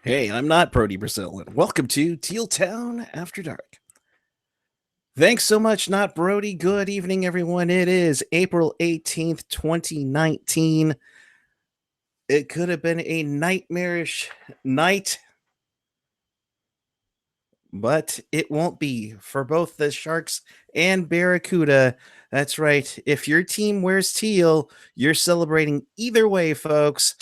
Hey, I'm not Brody Brazil, and welcome to Teal Town After Dark. Thanks so much, Not Brody. Good evening, everyone. It is April 18th, 2019. It could have been a nightmarish night, but it won't be for both the Sharks and Barracuda. That's right. If your team wears teal, you're celebrating either way, folks.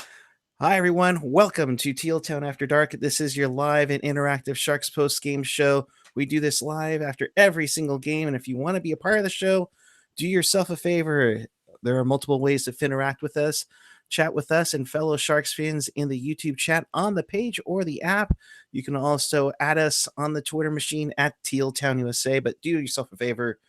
Hi, everyone. Welcome to Teal Town After Dark. This is your live and interactive Sharks post-game show. We do this live after every single game, and if you want to be a part of the show, do yourself a favor. There are multiple ways to interact with us, chat with us, and fellow Sharks fans in the YouTube chat on the page or the app. You can also add us on the Twitter machine at tealtownusa, but do yourself a favor.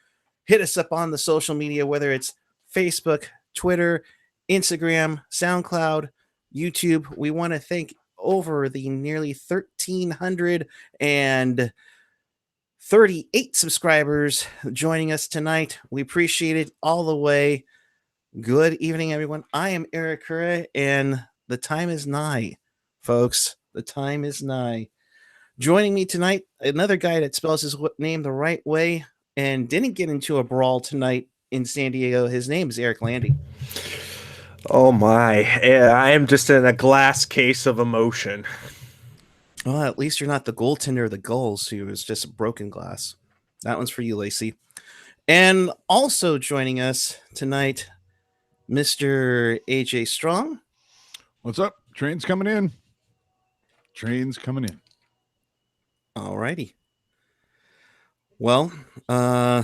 Hit us up on the social media, whether it's Facebook, Twitter, Instagram, SoundCloud, YouTube. We want to thank over the nearly 1,338 subscribers joining us tonight. We appreciate it all the way. Good evening, everyone. I am Erik Kuhre, and the time is nigh, folks. The time is nigh. Joining me tonight, another guy that spells his name the right way and didn't get into a brawl tonight in San Diego. His name is Erik Landi. Oh my, I am just in a glass case of emotion. Well, at least you're not the goaltender of the Gulls who is just broken glass. That one's for you, Lacy. And also joining us tonight, Mr. AJ Strong. What's up? Train's coming in. Train's coming in. All righty. Well, I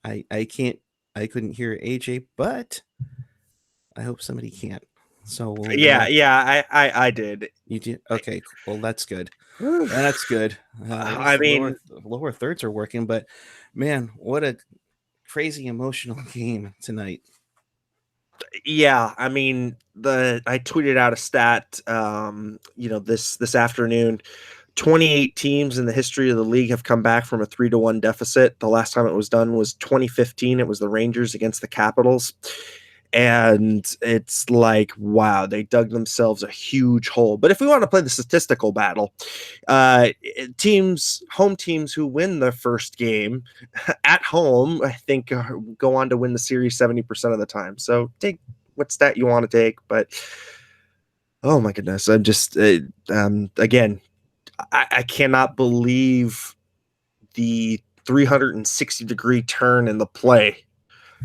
couldn't hear AJ, but I hope somebody can. So I did. You did? Okay, well, that's good. That's good. I mean, lower thirds are working, but man, what a crazy emotional game tonight. Yeah, I mean, I tweeted out a stat, this afternoon. 28 teams in the history of the league have come back from a 3-1 deficit. The last time it was done was 2015. It was the Rangers against the Capitals. And it's like, wow, they dug themselves a huge hole. But if we want to play the statistical battle, home teams who win the first game at home, I think, go on to win the series 70% of the time. So take what stat you want to take. But, oh, my goodness, I'm just, again, I cannot believe the 360-degree turn in the play.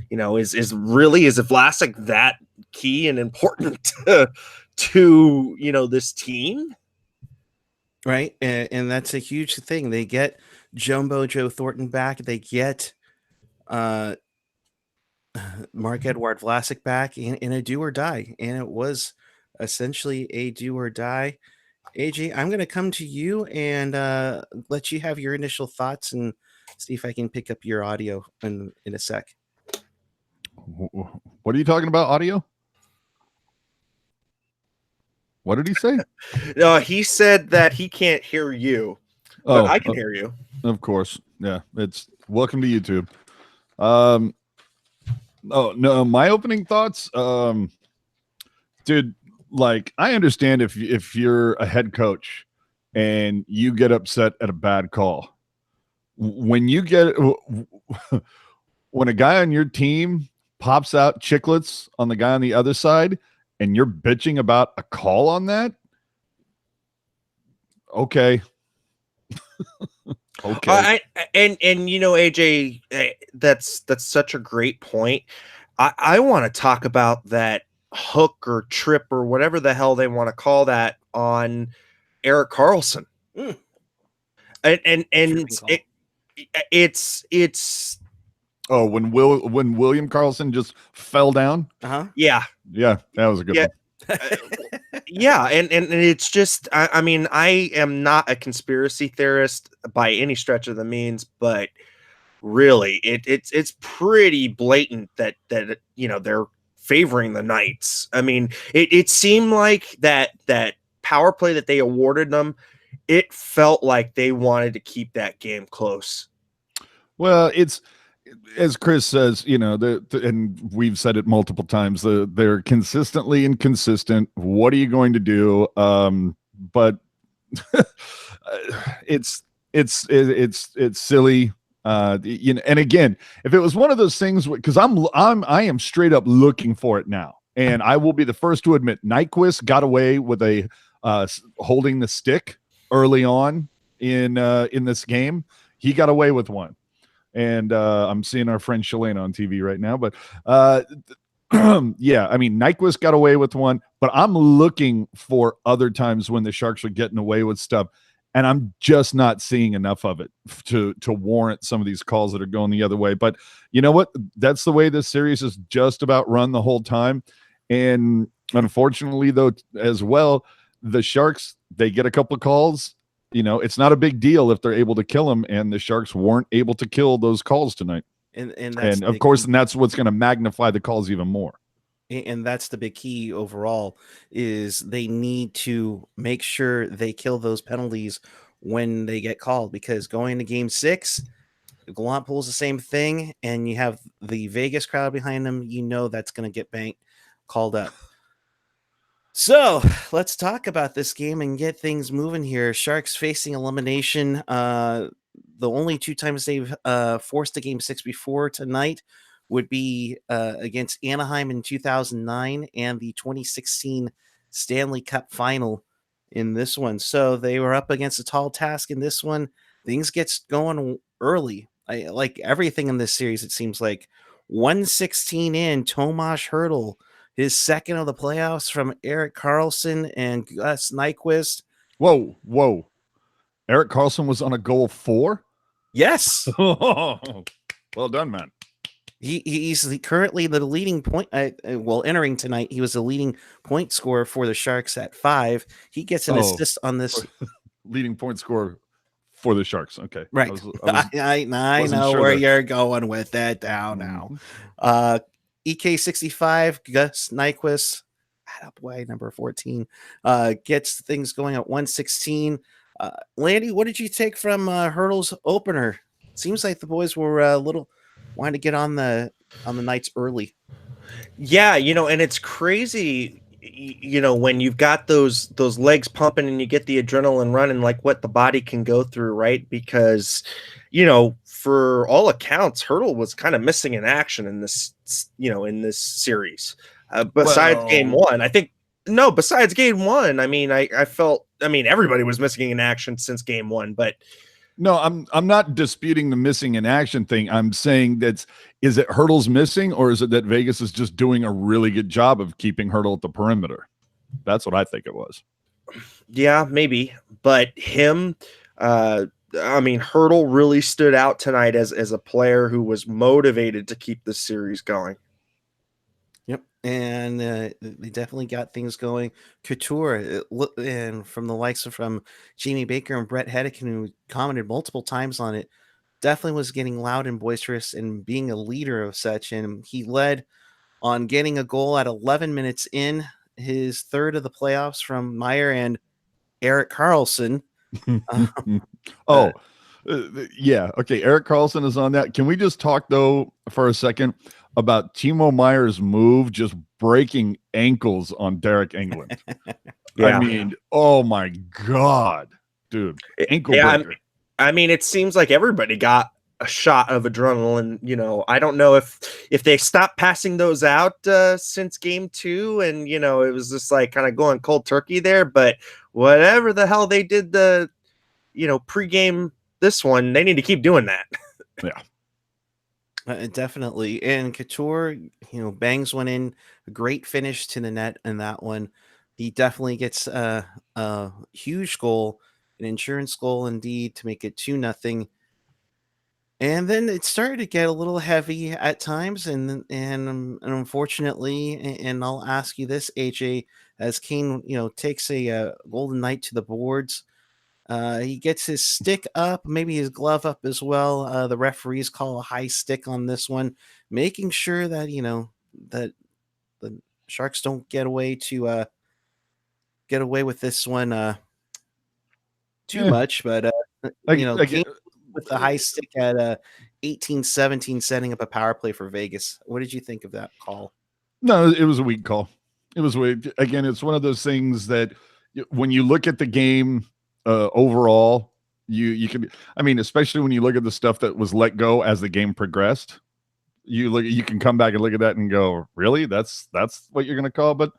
Is Vlasic that key and important to this team? Right. And that's a huge thing. They get Joe Thornton back. They get Mark Edward Vlasic back in a do or die. And it was essentially a do or die. AJ, I'm going to come to you and let you have your initial thoughts and see if I can pick up your audio in a sec. What are you talking about, audio? What did he say? No, he said that he can't hear you, but I can hear you. Of course. Yeah, it's welcome to YouTube. Oh, no, my opening thoughts, dude, like, I understand if you're a head coach and you get upset at a bad call. When you get when a guy on your team pops out chiclets on the guy on the other side and you're bitching about a call on that, okay. Okay. AJ, that's such a great point. I want to talk about that hook or trip or whatever the hell they want to call that on Erik Karlsson. And it's when William Karlsson just fell down. Yeah, that was a good one. Yeah, and it's just, I mean, I am not a conspiracy theorist by any stretch of the means, but really, it's pretty blatant that they're favoring the Knights. I mean, it seemed like that power play that they awarded them, it felt like they wanted to keep that game close. Well, as Chris says, and we've said it multiple times, they're consistently inconsistent. What are you going to do? But it's silly. And again, if it was one of those things, because I am straight up looking for it now, and I will be the first to admit, Nyquist got away with a holding the stick early on in this game. He got away with one. And I'm seeing our friend Shalane on TV right now. But yeah, I mean, Nyquist got away with one, but I'm looking for other times when the Sharks are getting away with stuff, and I'm just not seeing enough of it to warrant some of these calls that are going the other way. But you know what? That's the way this series is just about run the whole time. And unfortunately, though, as well, the Sharks, they get a couple of calls. It's not a big deal if they're able to kill them, and the Sharks weren't able to kill those calls tonight. And of course, and that's what's going to magnify the calls even more. And that's the big key overall, is they need to make sure they kill those penalties when they get called, because going into game 6, Gallant pulls the same thing, and you have the Vegas crowd behind them. That's going to get called up. So let's talk about this game and get things moving here. Sharks facing elimination. The only 2 times they've forced a game 6 before tonight would be against Anaheim in 2009 and the 2016 Stanley Cup final in this one. So they were up against a tall task in this one. Things gets going early. Like everything in this series, it seems like 1:16 in, Tomas Hertl, his second of the playoffs from Erik Karlsson and Gus Nyquist. Whoa. Erik Karlsson was on a goal 4? Yes. Well done, man. He's currently the leading point. Entering tonight, he was the leading point scorer for the Sharks at 5. He gets an assist on this. Leading point scorer for the Sharks. Okay. Right. I know sure where that... you're going with that down now. EK65, Gus Nyquist, boy, number 14, gets things going at 1:16. Landi, what did you take from Hertl's opener? Seems like the boys were a little wanting to get on the Knights early. Yeah, and it's crazy, when you've got those legs pumping and you get the adrenaline running, like what the body can go through, right? Because, for all accounts, Hertl was kind of missing in action in this, in this series. Besides game 1, I think. No, besides game 1, I mean, I felt, everybody was missing in action since game 1, but. No, I'm not disputing the missing in action thing. I'm saying is it Hertl's missing, or is it that Vegas is just doing a really good job of keeping Hertl at the perimeter? That's what I think it was. Yeah, maybe. But him, Hertl really stood out tonight as a player who was motivated to keep this series going. Yep, and they definitely got things going. Couture, and from the likes of Jamie Baker and Brett Hedican, who commented multiple times on it, definitely was getting loud and boisterous and being a leader of such. And he led on getting a goal at 11 minutes in, his third of the playoffs from Meyer and Erik Karlsson. Yeah. Okay. Erik Karlsson is on that. Can we just talk, though, for a second about Timo Meier's move just breaking ankles on Derek England? Yeah. I mean, oh my God, dude. Ankle breaker. It seems like everybody got a shot of adrenaline. I don't know if they stopped passing those out since game 2, and it was just like kind of going cold turkey there, but whatever the hell they did pregame this one, they need to keep doing that. Yeah. Definitely. And Couture, bangs one in, a great finish to the net in that one. He definitely gets a huge goal, an insurance goal indeed, to make it 2-0. And then it started to get a little heavy at times, and unfortunately, and I'll ask you this, AJ, as Kane, takes a Golden Knight to the boards. He gets his stick up, maybe his glove up as well. The referees call a high stick on this one, making sure that that the Sharks don't get away with this one too much. But Kane with the high stick at 18-17 setting up a power play for Vegas. What did you think of that call? No, it was a weak call. It was weak. Again, it's one of those things that when you look at the game overall, you can, I mean, especially when you look at the stuff that was let go as the game progressed, you can come back and look at that and go, really? That's what you're going to call? But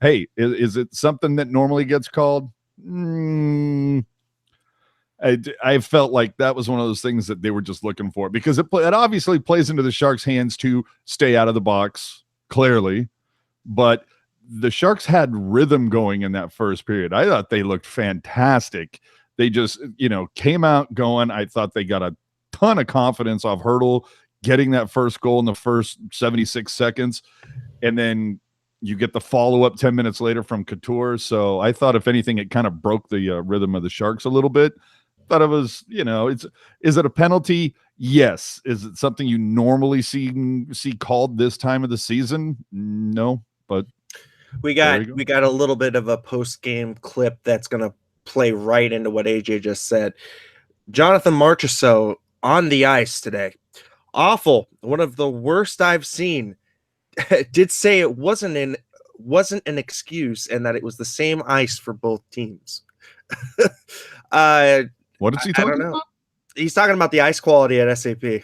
hey, is it something that normally gets called? I felt like that was one of those things that they were just looking for, because it obviously plays into the Sharks' hands to stay out of the box, clearly. But the Sharks had rhythm going in that first period. I thought they looked fantastic. They just, came out going. I thought they got a ton of confidence off Hertl getting that first goal in the first 76 seconds. And then you get the follow-up 10 minutes later from Couture. So I thought, if anything, it kind of broke the rhythm of the Sharks a little bit. Thought it was, is it a penalty? Yes. Is it something you normally see called this time of the season? No, but we got a little bit of a post-game clip that's going to play right into what AJ just said. Jonathan Marchessault on the ice today. Awful. One of the worst I've seen. Did say it wasn't an excuse, and that it was the same ice for both teams. What is he talking about? He's talking about the ice quality at SAP.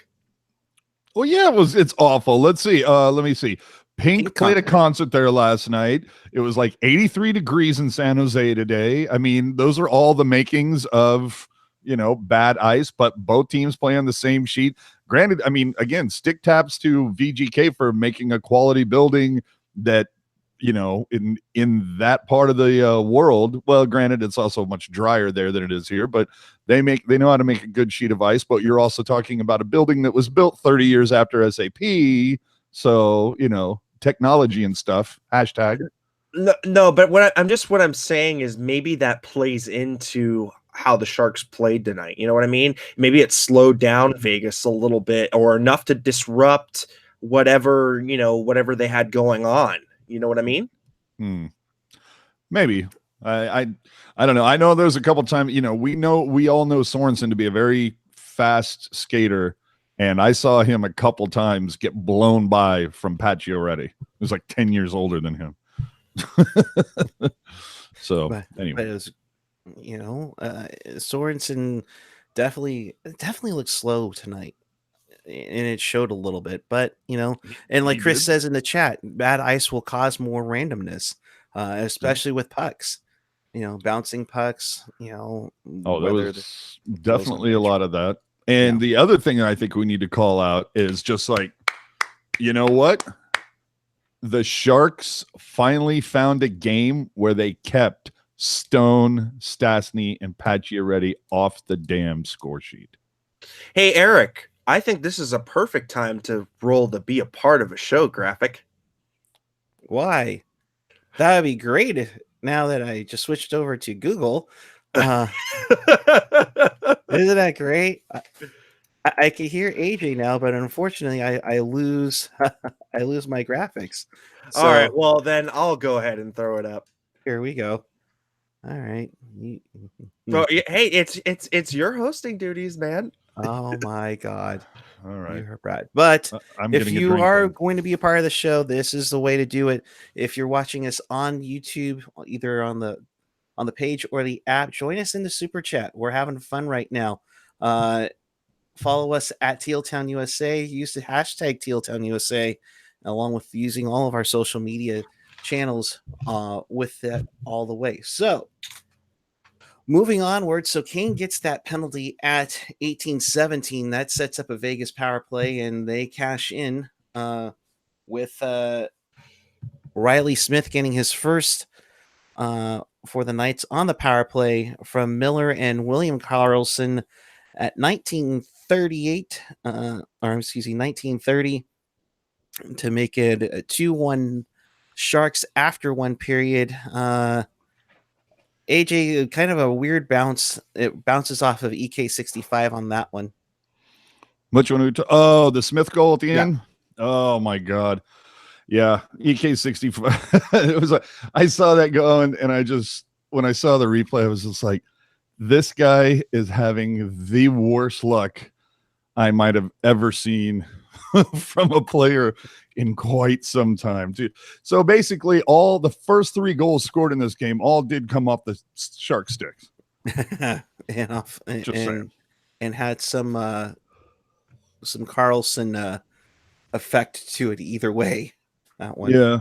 Well, yeah, it's awful. Let's see. Let me see. Pink played a concert there last night. It was like 83 degrees in San Jose today. I mean, those are all the makings of, bad ice, but both teams play on the same sheet. Granted, I mean, again, stick taps to VGK for making a quality building that, in that part of the world. Well, granted, it's also much drier there than it is here, but they know how to make a good sheet of ice. But you're also talking about a building that was built 30 years after SAP. So, technology and stuff. Hashtag. No, but what I'm saying is maybe that plays into how the Sharks played tonight. You know what I mean? Maybe it slowed down Vegas a little bit, or enough to disrupt whatever they had going on. You know what I mean? Maybe. I don't know. I know there's a couple times, we all know Sorensen to be a very fast skater, and I saw him a couple times get blown by from Pacioretty. He was like 10 years older than him. So anyway, but it was, Sorensen definitely looked slow tonight, and it showed a little bit. But and like Chris says in the chat, bad ice will cause more randomness, especially with pucks. Bouncing pucks. There was definitely a lot of that. And the other thing I think we need to call out is just like, what? The Sharks finally found a game where they kept Stone, Stastny, and Pacioretty off the damn score sheet. Hey, Erik, I think this is a perfect time to roll the be a part of a show graphic. Why? That would be great now that I just switched over to Google. Isn't that great? I can hear AJ now, but unfortunately, I lose I lose my graphics. So, all right, well then I'll go ahead and throw it up. Here we go. All right. Well, hey, it's your hosting duties, man. Oh my God. All right. Brad. But if you are then. going to be a part of the show, this is the way to do it. If you're watching us on YouTube, either on the page or the app, join us in the super chat. We're having fun right now. Follow us at tealtownusa. Use the hashtag tealtownusa, along with using all of our social media channels with that all the way. So moving onward, so Kane gets that penalty at 18-17. That sets up a Vegas power play, and they cash in with Riley Smith getting his first for the Knights on the power play from Miller and William Karlsson at 1930 to make it a 2-1 Sharks after one period. AJ, kind of a weird bounce. It bounces off of EK65 on that one. Which one? The Smith goal at the end? Oh my God. Yeah, EK65. It was like, I saw that going, and when I saw the replay, I was just like, this guy is having the worst luck I might have ever seen from a player in quite some time, too. So basically, all the first 3 goals scored in this game all did come off the Shark sticks. and off Just saying. and had some Carlson effect to it either way. That one. Yeah.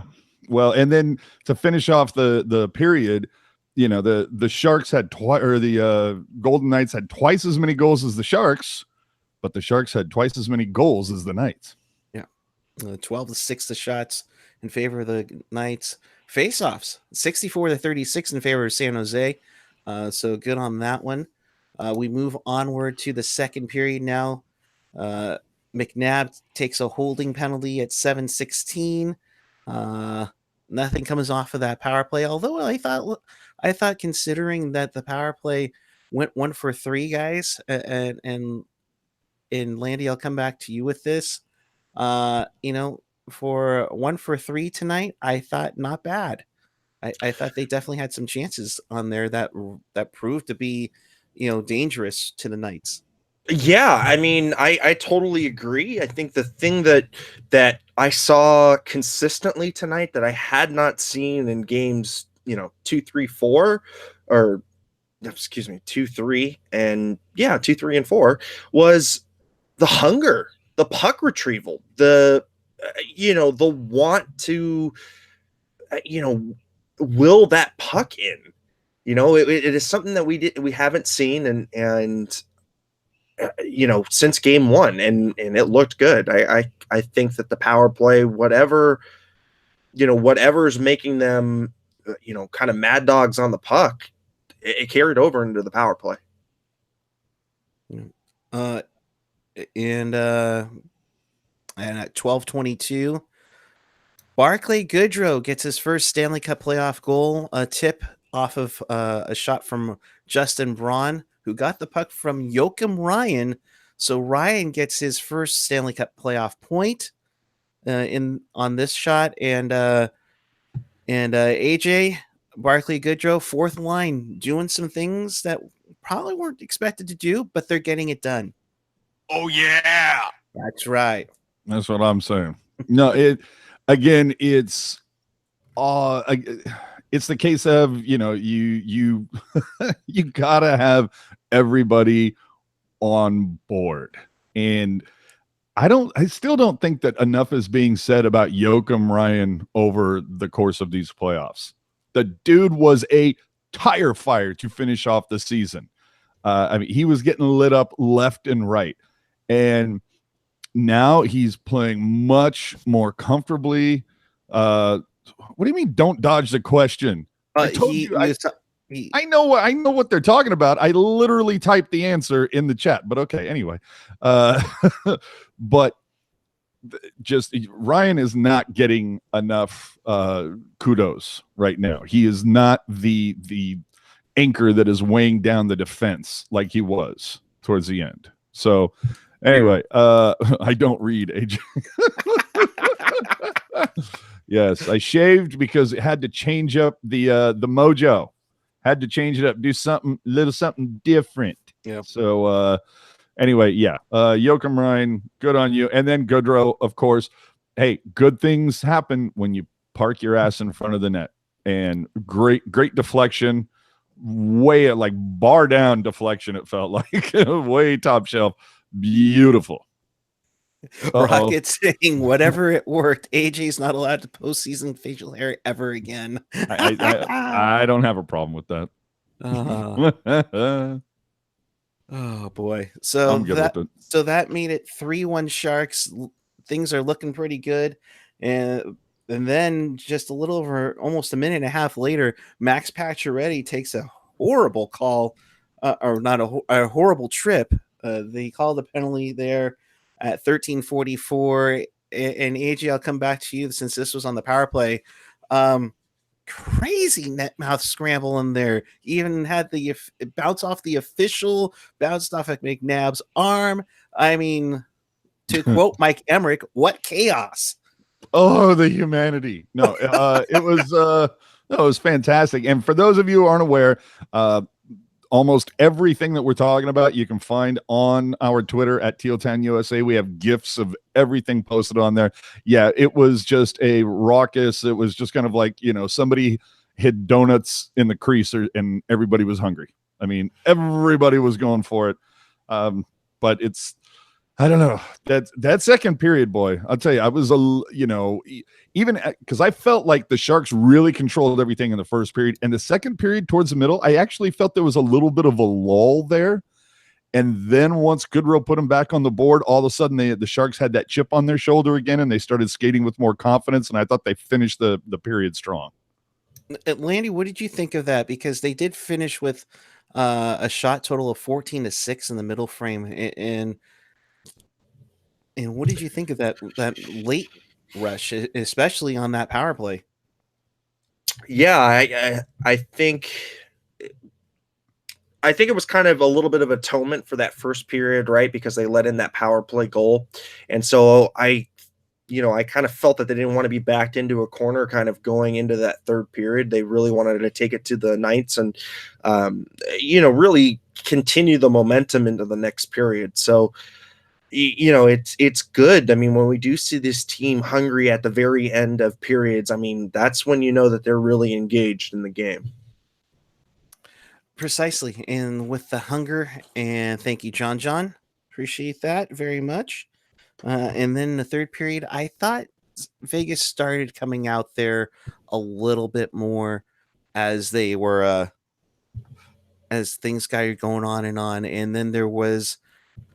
Well, and then to finish off the period, you know, the Sharks had the Golden Knights had twice as many goals as the Sharks, but the Sharks had twice as many goals as the Knights. Yeah. 12-6 the shots in favor of the Knights. Face-offs 64-36 in favor of San Jose. So good on that one. We move onward to the second period now. McNabb takes a holding penalty at 7:16. Nothing comes off of that power play. Although I thought considering that the power play went 1 for 3, guys, and Landi, I'll come back to you with this. For 1 for 3 tonight, I thought not bad. I thought they definitely had some chances on there that proved to be, dangerous to the Knights. Yeah, I mean, I totally agree. I think the thing that I saw consistently tonight that I had not seen in games, 2, 3, 4, or excuse me, 2, 3, and 2, 3, and 4 was the hunger, the puck retrieval, the want to, will that puck in. It is something that we haven't seen and since game 1, and it looked good. I think that the power play, whatever is making them, kind of mad dogs on the puck, it carried over into the power play. And at 12:22, Barclay Goodrow gets his first Stanley Cup playoff goal, a tip off of a shot from Justin Braun, who got the puck from Joakim Ryan. So Ryan gets his first Stanley Cup playoff point on this shot, and AJ Barclay Goodrow, fourth line, doing some things that probably weren't expected to do, but they're getting it done. Oh yeah, that's right. That's what I'm saying. No, it's it's the case of, you you gotta have everybody on board. And I still don't think that enough is being said about Joakim Ryan over the course of these playoffs. The dude was a tire fire to finish off the season. He was getting lit up left and right. And now he's playing much more comfortably. What do you mean? Don't dodge the question. I told you. I know what they're talking about. I literally typed the answer in the chat. But okay, anyway. But just Ryan is not getting enough kudos right now. He is not the anchor that is weighing down the defense like he was towards the end. So anyway, I don't read, AJ. Yes, I shaved because it had to change up the mojo. Had to change it up, do something different. Yeah. So anyway, Joakim Ryan, good on you. And then Goodrow, of course. Hey, good things happen when you park your ass in front of the net. And great deflection. Way like bar down deflection, it felt like. Way top shelf. Beautiful. Rocket saying whatever it worked. AJ's not allowed to postseason facial hair ever again. I don't have a problem with that. Oh boy. So that made it 3-1 Sharks. Things are looking pretty good. And then just a little over almost a minute and a half later, Max Pacioretty takes a horrible call, or not a horrible trip. They called a penalty there at 13:44. And AJ, I'll come back to you since this was on the power play. Crazy net mouth scramble in there. Even had the bounce off the official, bounced off of McNabb's arm. I mean, to quote Mike Emmerich, what chaos. Oh, the humanity. No, it was fantastic. And for those of you who aren't aware, almost everything that we're talking about, you can find on our Twitter at tealtownusa. We have GIFs of everything posted on there. Yeah, it was just a raucous. It was just kind of like, somebody hid donuts in the crease and everybody was hungry. I mean, everybody was going for it. But I don't know, that second period, boy, I'll tell you, I was even because I felt like the Sharks really controlled everything in the first period, and the second period towards the middle, I actually felt there was a little bit of a lull there. And then once Goodrow put them back on the board, all of a sudden the Sharks had that chip on their shoulder again, and they started skating with more confidence. And I thought they finished the period strong. Landy, what did you think of that? Because they did finish with a shot total of 14-6 in the middle frame, and what did you think of that late rush, especially on that power play? Yeah, I think it was kind of a little bit of atonement for that first period, right? Because they let in that power play goal. And so I kind of felt that they didn't want to be backed into a corner kind of going into that third period. They really wanted to take it to the Knights and, really continue the momentum into the next period. So, it's good. I mean, when we do see this team hungry at the very end of periods, I mean, that's when you know that they're really engaged in the game. Precisely. And with the hunger, and thank you, John. Appreciate that very much. And then in the third period, I thought Vegas started coming out there a little bit more as they were as things got going on. And then there was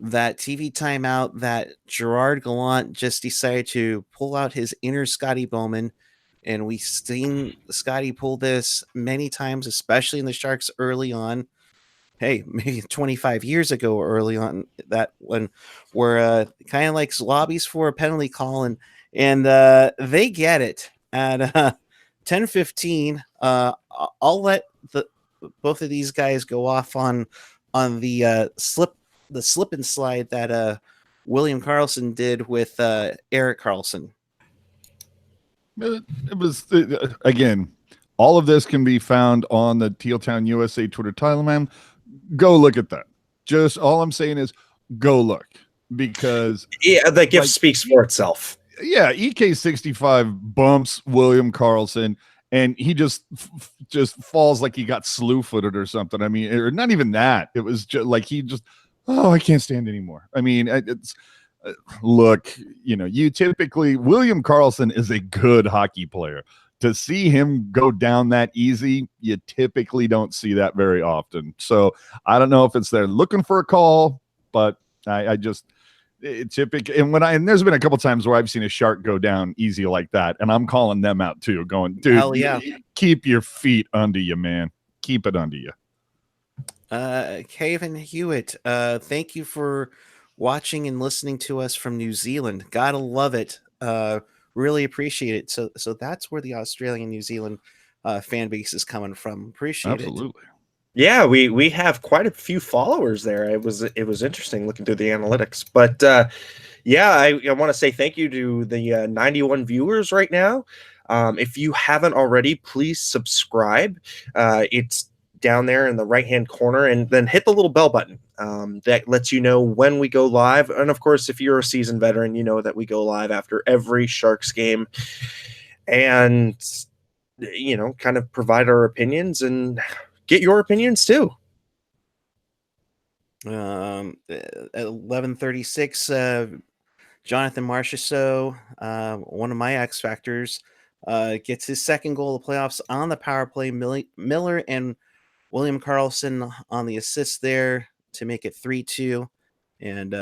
that TV timeout that Gerard Gallant just decided to pull out his inner Scotty Bowman. And we've seen Scotty pull this many times, especially in the Sharks early on. Hey, maybe 25 years ago, early on, that one, where kind of like lobbies for a penalty call, and they get it at 10:15. I'll let both of these guys go off on the slip and slide that William Karlsson did with Erik Karlsson. It was again, all of this can be found on the Teal Town USA Twitter timeline. Go look at that. Just all I'm saying is go look, because the gift speaks for itself. Yeah, EK65 bumps William Karlsson, and he just falls like he got slew-footed or something. I mean, or not even that. It was just like he just, I can't stand anymore. I mean, it's look, you typically, William Karlsson is a good hockey player. To see him go down that easy, you typically don't see that very often. So I don't know if it's they're looking for a call, but I just typically, and there's been a couple times where I've seen a Shark go down easy like that, and I'm calling them out too, going, dude, hell yeah, keep your feet under you, man. Keep it under you. Kevin Hewitt, thank you for watching and listening to us from New Zealand. Gotta love it. Really appreciate it. So that's where the Australian New Zealand fan base is coming from. Appreciate it. Absolutely. Yeah, we have quite a few followers there. It was interesting looking through the analytics. But I want to say thank you to the 91 viewers right now. If you haven't already, please subscribe. It's down there in the right-hand corner, and then hit the little bell button that lets you know when we go live. And of course, if you're a seasoned veteran, you know that we go live after every Sharks game, and kind of provide our opinions and get your opinions too. At 11:36, Jonathan Marchessault, one of my X factors, gets his second goal of the playoffs on the power play. Miller and William Karlsson on the assist there to make it 3-2. And,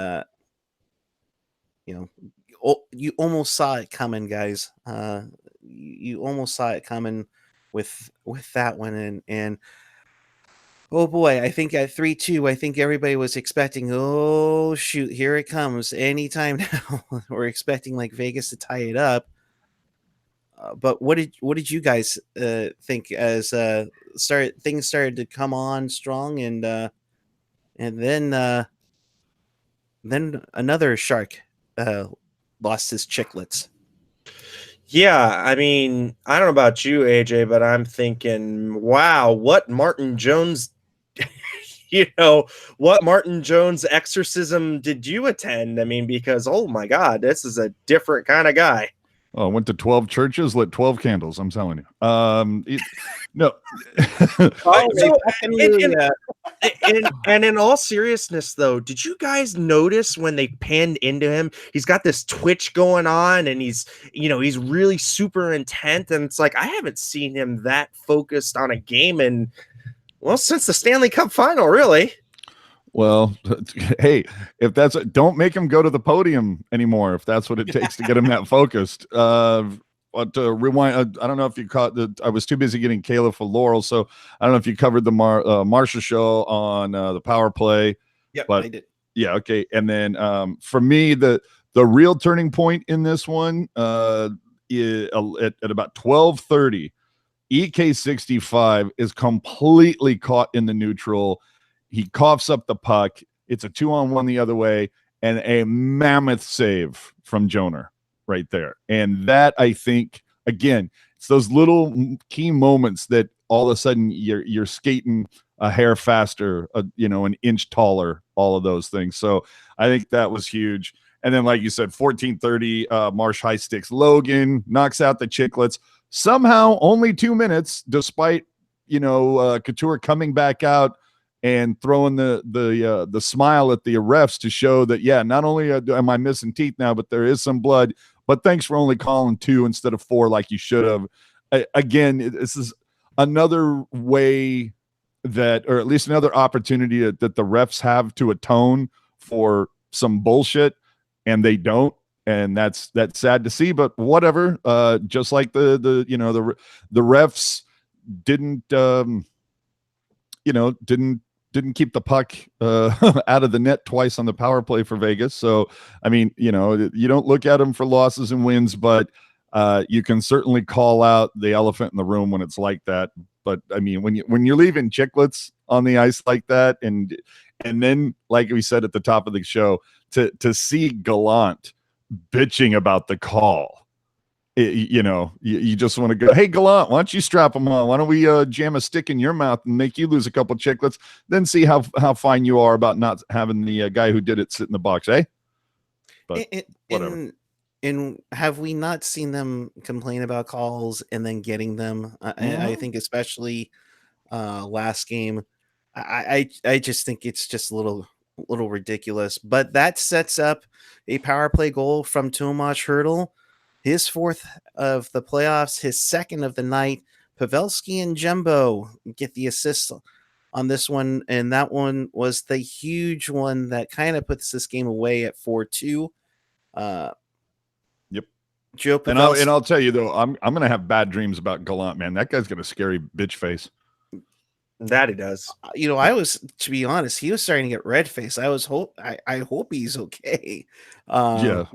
you almost saw it coming, guys. You almost saw it coming with that one. And oh boy, I think at 3-2, I think everybody was expecting, oh shoot, here it comes anytime now. We're expecting like Vegas to tie it up. But what did you guys think as things started to come on strong, and then another Shark lost his chicklets? Yeah, I mean, I don't know about you, AJ, but I'm thinking, wow, what Martin Jones what Martin Jones exorcism did you attend? I mean, because, oh my God, this is a different kind of guy. Oh, I went to 12 churches, lit 12 candles. I'm telling you. No. And in all seriousness, though, did you guys notice when they panned into him, he's got this twitch going on and he's really super intent. And it's like, I haven't seen him that focused on a game since the Stanley Cup final, really. Well, hey, if that's don't make him go to the podium anymore, if that's what it takes to get him that focused. But to rewind, I don't know if you caught I was too busy getting Kayla for Laurel, so I don't know if you covered the Marsha show on the power play. Yeah, but I did. Yeah, okay. And then for me, the real turning point in this one at about 12:30, EK65 is completely caught in the neutral. He coughs up the puck. It's a 2-on-1 the other way, and a mammoth save from Joner right there. And that, I think, again, it's those little key moments that all of a sudden you're skating a hair faster, an inch taller, all of those things. So I think that was huge. And then, like you said, 14:30, Marsh high sticks Logan, knocks out the Chicklets. Somehow only 2 minutes, despite, Couture coming back out and throwing the smile at the refs to show that, yeah, not only am I missing teeth now, but there is some blood, but thanks for only calling 2 instead of 4 like you should have. Again, this is another way that, or at least another opportunity that the refs have to atone for some bullshit, and they don't. And that's sad to see, but whatever. Just like the refs didn't keep the puck out of the net twice on the power play for Vegas. So, I mean, you don't look at them for losses and wins, but you can certainly call out the elephant in the room when it's like that. But I mean, when you're leaving Chicklets on the ice like that, and then, like we said at the top of the show, to see Gallant bitching about the call, you just want to go, hey, Gallant, why don't you strap them on? Why don't we jam a stick in your mouth and make you lose a couple Chicklets, then see how fine you are about not having the guy who did it sit in the box, eh? But whatever. And have we not seen them complain about calls and then getting them? I think especially last game, I just think it's just a little ridiculous. But that sets up a power play goal from Tomas Hertl, his 4th of the playoffs, his 2nd of the night. Pavelski and Jumbo get the assist on this one, and that one was the huge one that kind of puts this game away at 4-2. Yep. Joe Pavelski, and I'll tell you though, I'm gonna have bad dreams about Gallant, man. That guy's got a scary bitch face. That he does. I was, to be honest, he was starting to get red face. I hope he's okay. Yeah,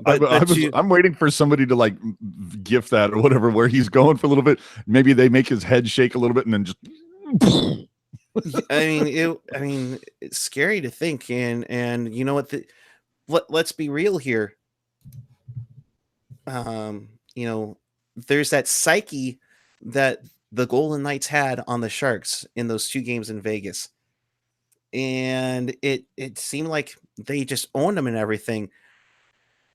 I'm waiting for somebody to like gift that or whatever, where he's going for a little bit. Maybe they make his head shake a little bit and then just. I mean, it's scary to think, and you know what? Let's be real here. There's that psyche that the Golden Knights had on the Sharks in those 2 games in Vegas. And it seemed like they just owned them and everything.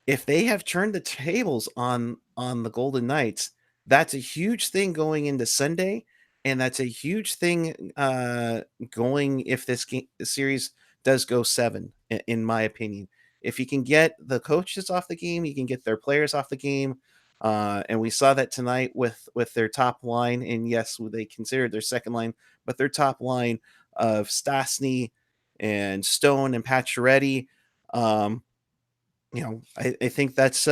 If they have turned the tables on the Golden Knights, that's a huge thing going into Sunday. And that's a huge thing going if this series does go 7, in my opinion. If you can get the coaches off the game, you can get their players off the game. And we saw that tonight with their top line. And yes, they considered their second line, but their top line of Stastny and Stone and Pacioretty. I think that's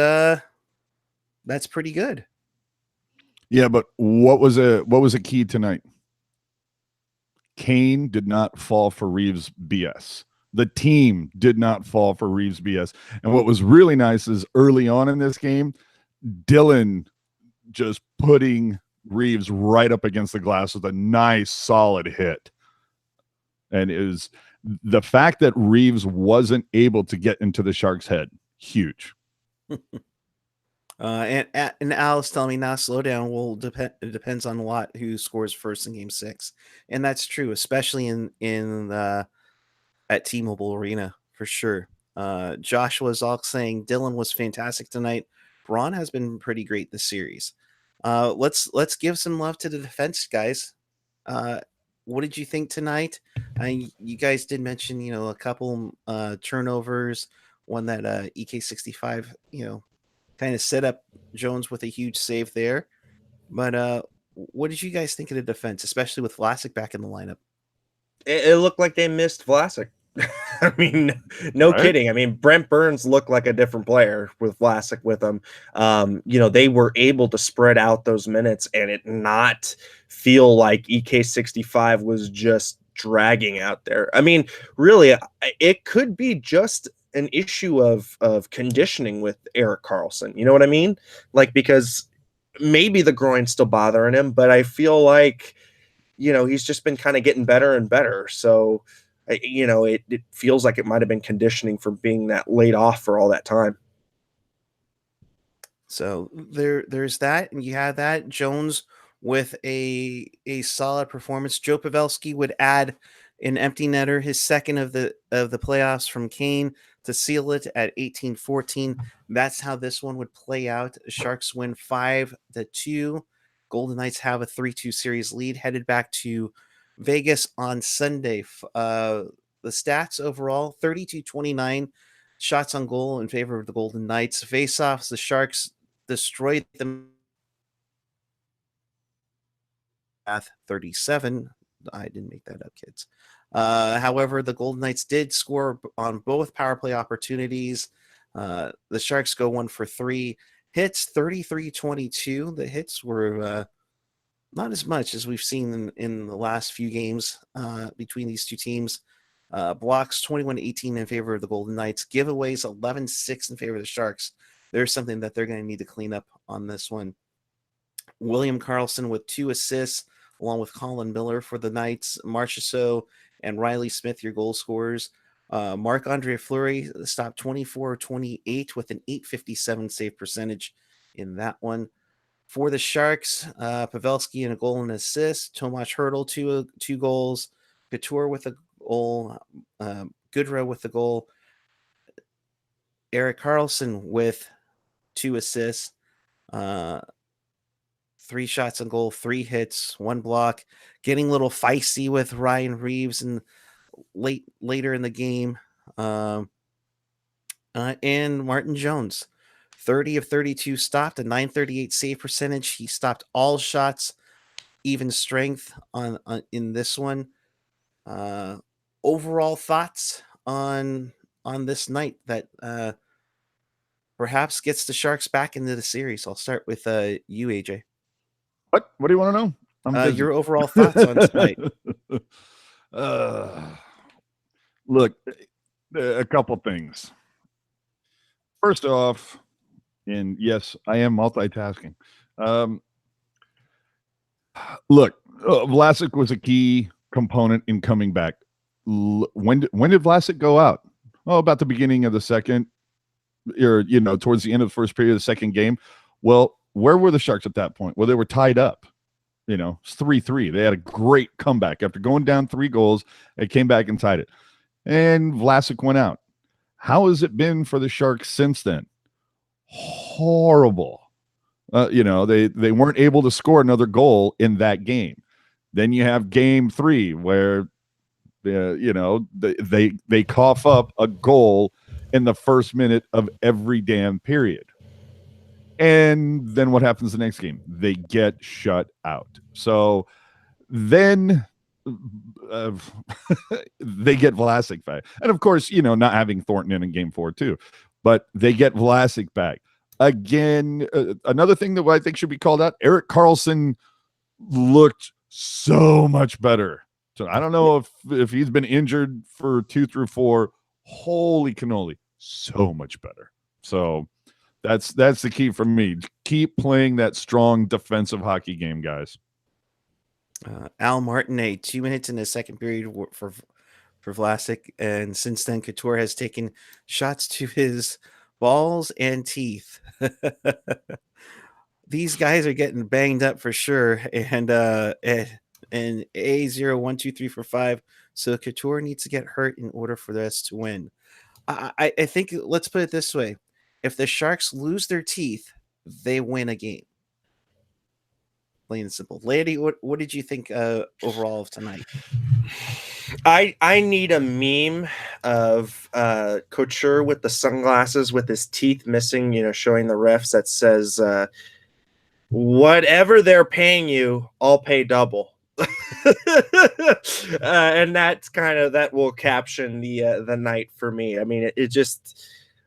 pretty good. Yeah, but what was a key tonight? Kane did not fall for Reeves' BS. The team did not fall for Reeves' BS. And what was really nice is early on in this game, Dylan just putting Reeves right up against the glass with a nice, solid hit. And it was the fact that Reeves wasn't able to get into the Sharks' head, huge. And Al's telling me now, slow down. It depends on a lot who scores first in Game 6, and that's true, especially in at T-Mobile Arena for sure. Joshua's all saying Dylan was fantastic tonight. Braun has been pretty great this series. Let's give some love to the defense, guys. What did you think tonight? You guys did mention, a couple turnovers, one that EK65, kind of set up Jones with a huge save there. But what did you guys think of the defense, especially with Vlasic back in the lineup? It looked like they missed Vlasic. I mean, no Right? kidding. I mean, Brent Burns looked like a different player with Vlasic with him. They were able to spread out those minutes and it not feel like EK65 was just dragging out there. I mean, really, it could be just an issue of conditioning with Erik Karlsson. You know what I mean? Like, because maybe the groin's still bothering him, but I feel like, he's just been kind of getting better and better. So, it feels like it might have been conditioning for being that laid off for all that time. So there's that, and you have that. Jones with a solid performance. Joe Pavelski would add an empty netter, his second of the playoffs from Kane to seal it at 18-14. That's how this one would play out. Sharks win 5-2. Golden Knights have a 3-2 series lead, headed back to Vegas on Sunday. The stats overall 32-29 shots on goal in favor of the Golden Knights. Face-offs, the Sharks destroyed them. 37. I didn't make that up, kids. However, the Golden Knights did score on both power play opportunities. The Sharks go 1 for 3. Hits 33-22. The hits were not as much as we've seen in the last few games between these two teams. Blocks 21-18 in favor of the Golden Knights. Giveaways 11-6 in favor of the Sharks. There's something that they're going to need to clean up on this one. William Karlsson with 2 assists, along with Colin Miller for the Knights. Marchessault and Riley Smith, your goal scorers. Marc-Andre Fleury stopped 24-28 with an .857 save percentage in that one. For the Sharks, Pavelski and a goal and assist. Tomas Hertl, two goals. Couture with a goal. Goodrow with the goal. Erik Karlsson with 2 assists. 3 shots on goal, 3 hits, 1 block. Getting a little feisty with Ryan Reeves and later in the game. And Martin Jones, 30 of 32 stopped, a .938 save percentage. He stopped all shots, even strength on in this one. Overall thoughts on this night that perhaps gets the Sharks back into the series. I'll start with you, AJ. What do you want to know? I'm busy. Your overall thoughts on tonight. Look, a couple things. First off, and yes, I am multitasking. Look, Vlasic was a key component in coming back. When did Vlasic go out? Oh, about the beginning of the second, or towards the end of the first period of the second game. Well, where were the Sharks at that point? Well, they were tied up. It's 3-3. They had a great comeback after going down 3 goals. They came back and tied it. And Vlasic went out. How has it been for the Sharks since then? Horrible. They weren't able to score another goal in that game. Then you have game 3 where they cough up a goal in the first minute of every damn period. And then what happens the next game? They get shut out. So then they get Vlasic back. And of course, not having Thornton in game 4 too. But they get Vlasic back. Again, another thing that I think should be called out, Erik Karlsson looked so much better. So I don't know if he's been injured for 2 through 4. Holy cannoli, so much better. So that's the key for me. Keep playing that strong defensive hockey game, guys. Al Martinet, 2 minutes in the second period for Vlasic, and since then Couture has taken shots to his balls and teeth. These guys are getting banged up for sure, and and A012345. So Couture needs to get hurt in order for this to win. I think let's put it this way: if the Sharks lose their teeth, they win a game. Plain and simple. Lady, what did you think overall of tonight? I need a meme of Couture with the sunglasses with his teeth missing, showing the refs, that says whatever they're paying you, I'll pay double. And that's that will caption the night for me. I mean, it just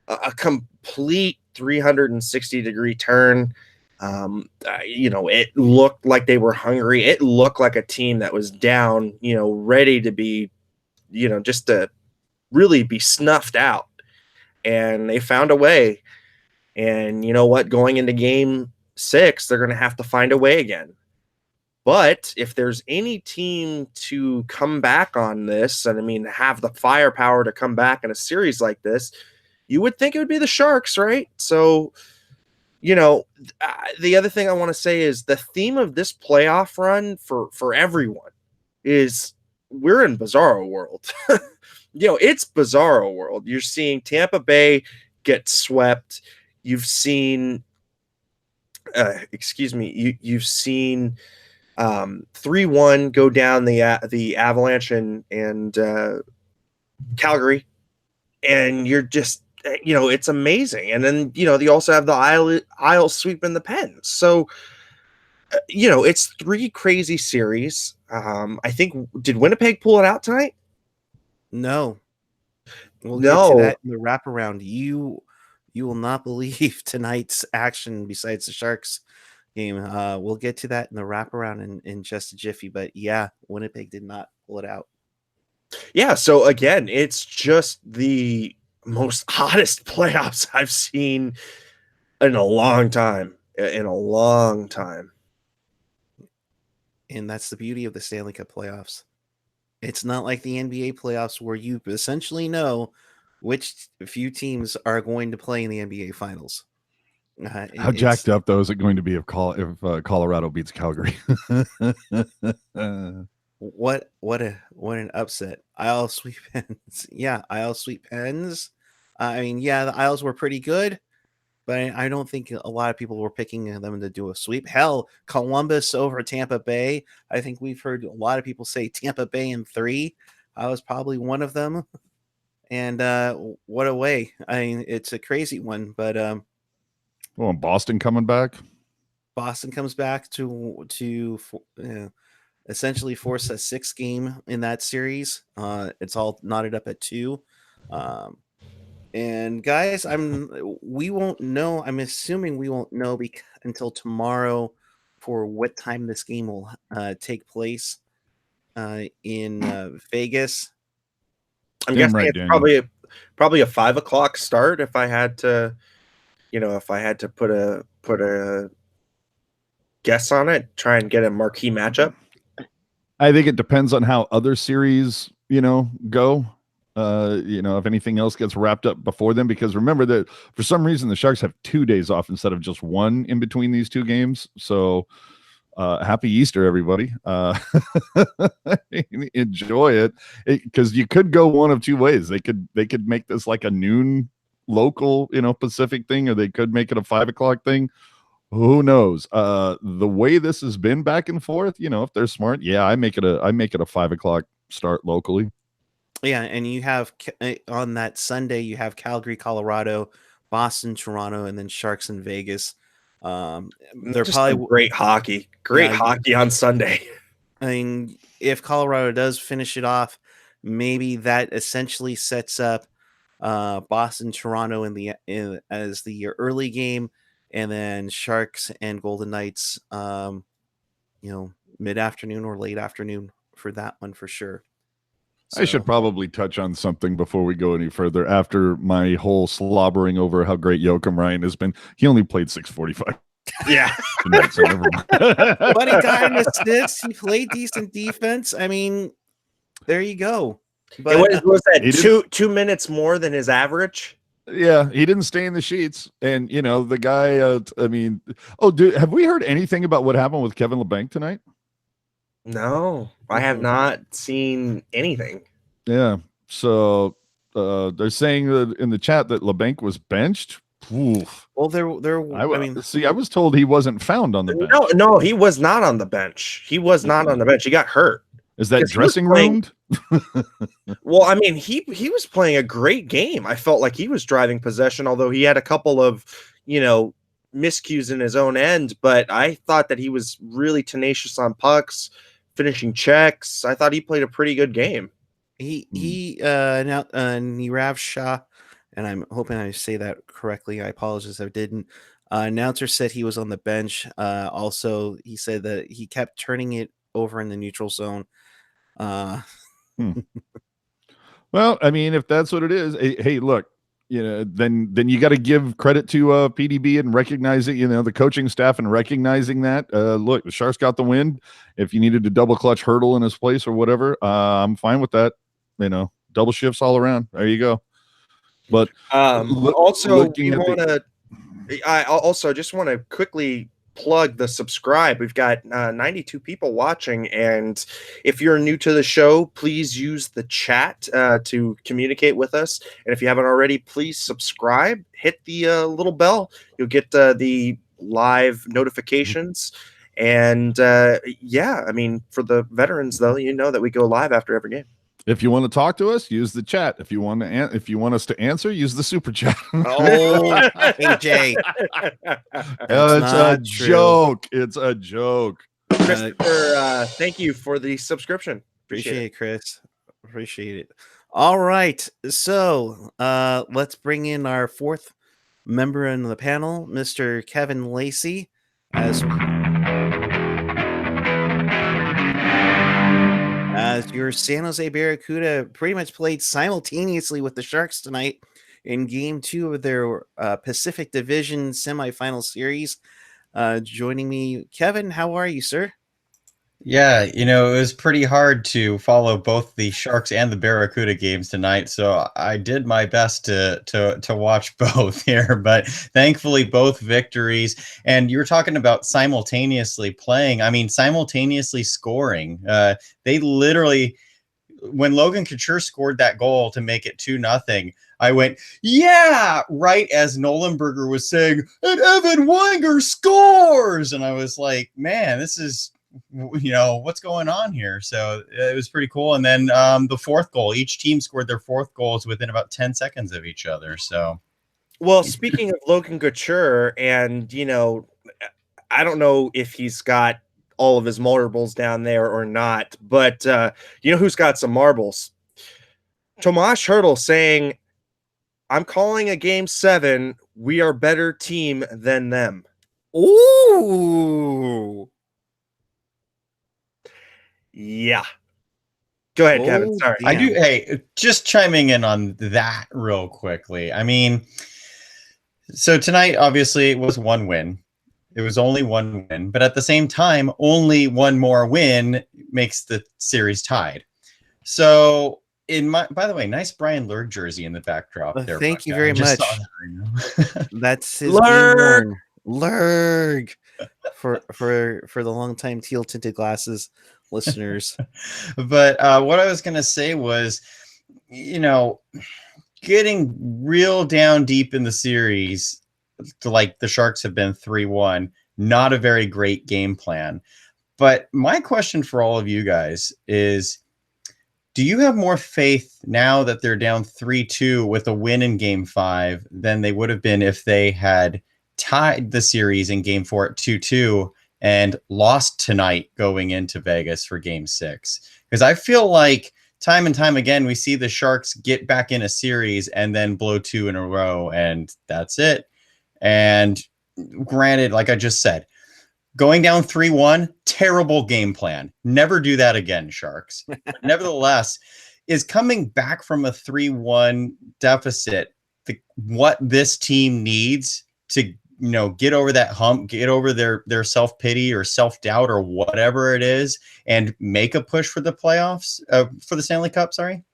a complete 360-degree turn. It looked like they were hungry. It looked like a team that was down, ready to be, just to really be snuffed out. And they found a way. And you know what? Going into game 6, they're going to have to find a way again. But if there's any team to come back on this, and I mean, have the firepower to come back in a series like this, you would think it would be the Sharks, right? So, the other thing I want to say is the theme of this playoff run for everyone is we're in bizarro world. It's bizarro world. You're seeing Tampa Bay get swept. You've seen, you've seen 3-1 go down the Avalanche and Calgary, and you're just, it's amazing. And then they also have the Isle sweep in the Pens. So it's 3 crazy series. I think, did Winnipeg pull it out tonight? No. We'll get to that in the wraparound. You will not believe tonight's action besides the Sharks game. We'll get to that in the wraparound in just a jiffy. But yeah, Winnipeg did not pull it out. Yeah, so again, it's just the most hottest playoffs I've seen in a long time. And that's the beauty of the Stanley Cup playoffs. It's not like the NBA playoffs where you essentially know which few teams are going to play in the NBA finals. How jacked up though is it going to be if Colorado beats Calgary? What an upset. Isle sweep Pens. Yeah, Isle sweep Pens. I mean, yeah, the Isles were pretty good, but I don't think a lot of people were picking them to do a sweep. Hell, Columbus over Tampa Bay. I think we've heard a lot of people say Tampa Bay in 3. I was probably one of them. And what a way. I mean, it's a crazy one, but well, Boston coming back. Boston comes back to essentially force a 6 game in that series. It's all knotted up at 2. And guys, we won't know. I'm assuming we won't know until tomorrow for what time this game will take place in Vegas. I'm guessing it's probably a 5 o'clock start. If I had to, put a guess on it, try and get a marquee matchup. I think it depends on how other series, go. If anything else gets wrapped up before them, because remember that for some reason the Sharks have 2 days off instead of just 1 in between these 2 games. So happy Easter, everybody. Enjoy it, because you could go one of 2 ways. They could make this like a noon local, Pacific thing, or they could make it a 5 o'clock thing. Who knows? The way this has been back and forth, if they're smart, yeah, I make it a 5 o'clock start locally. Yeah, and you have on that Sunday, you have Calgary, Colorado, Boston, Toronto, and then Sharks in Vegas. They're just probably great hockey. Hockey on Sunday. I mean, if Colorado does finish it off, maybe that essentially sets up Boston, Toronto as the early game, and then Sharks and Golden Knights, mid-afternoon or late afternoon for that one for sure. I should probably touch on something before we go any further. After my whole slobbering over how great Joakim Ryan has been, he only played 645. Yeah. So never mind. But he got an assist. He played decent defense. I mean, there you go. But what was that? 2 minutes more than his average? Yeah, he didn't stay in the sheets. And, the guy, have we heard anything about what happened with Kevin LeBanc tonight? No, I have not seen anything. Yeah. So they're saying that in the chat that LeBanc was benched. Oof. Well, I mean, I was told he wasn't found on the bench. No, he was not on the bench. He was not on the bench. He got hurt. Is that 'Cause he was dressing playing- roomed? Well, I mean, he was playing a great game. I felt like he was driving possession, although he had a couple of, miscues in his own end. But I thought that he was really tenacious on pucks, finishing checks. I thought he played a pretty good game. Nirav Shah, and I'm hoping I say that correctly. I apologize if I didn't. Announcer said he was on the bench. Also, he said that he kept turning it over in the neutral zone. Well, I mean, if that's what it is, hey, look, then you got to give credit to PDB and recognizing, the coaching staff and recognizing that. Look, the Sharks got the win. If you needed to double clutch Hertl in his place or whatever, I'm fine with that. Double shifts all around. There you go. But I also just want to quickly plug the subscribe. We've got 92 people watching, and if you're new to the show, please use the chat to communicate with us. And if you haven't already, please subscribe, hit the little bell. You'll get the live notifications. And I mean, for the veterans, though, that we go live after every game. if you want to talk to us, use the chat. If you want us to answer, use the super chat. Oh, AJ. It's a joke. It's a joke. Christopher, thank you for the subscription. Appreciate it, Chris. Appreciate it. All right. So let's bring in our fourth member in the panel, Mr. Kevin Lacy. As your San Jose Barracuda pretty much played simultaneously with the Sharks tonight in Game 2 of their Pacific Division semifinal series. Joining me, Kevin, how are you, sir? Yeah, it was pretty hard to follow both the Sharks and the Barracuda games tonight, so I did my best to watch both here, but thankfully both victories. And you were talking about simultaneously playing, simultaneously scoring. They literally, when Logan Couture scored that goal to make it 2-0, I went, yeah, right as Nolenberger was saying, and Evan Wenger scores! And I was like, man, this is... what's going on here? So it was pretty cool. And then the fourth goal, each team scored their fourth goals within about 10 seconds of each other. So, well, speaking of Logan Couture, and I don't know if he's got all of his marbles down there or not, but who's got some marbles? Tomas Hertl saying, I'm calling a game 7. We are better team than them. Ooh. Yeah. Go ahead, Kevin. Sorry. Damn. I do. Hey, just chiming in on that real quickly. So tonight, obviously, it was one win. It was only one win. But at the same time, only one more win makes the series tied. So, by the way, nice Brian Lurg jersey in the backdrop there. Thank you very much. That's his Lurg. Lurg. For the long-time teal tinted glasses listeners. But what I was going to say was, getting real down deep in the series, like the Sharks have been 3-1, not a very great game plan. But my question for all of you guys is, do you have more faith now that they're down 3-2 with a win in Game 5 than they would have been if they had tied the series in Game 4 at 2-2 and lost tonight going into Vegas for Game 6? Because I feel like time and time again, we see the Sharks get back in a series and then blow 2 in a row, and that's it. And granted, like I just said, going down 3-1, terrible game plan. Never do that again, Sharks. But nevertheless, is coming back from a 3-1 deficit what this team needs to get over that hump, get over their self-pity or self-doubt or whatever it is, and make a push for the playoffs, for the Stanley Cup, sorry?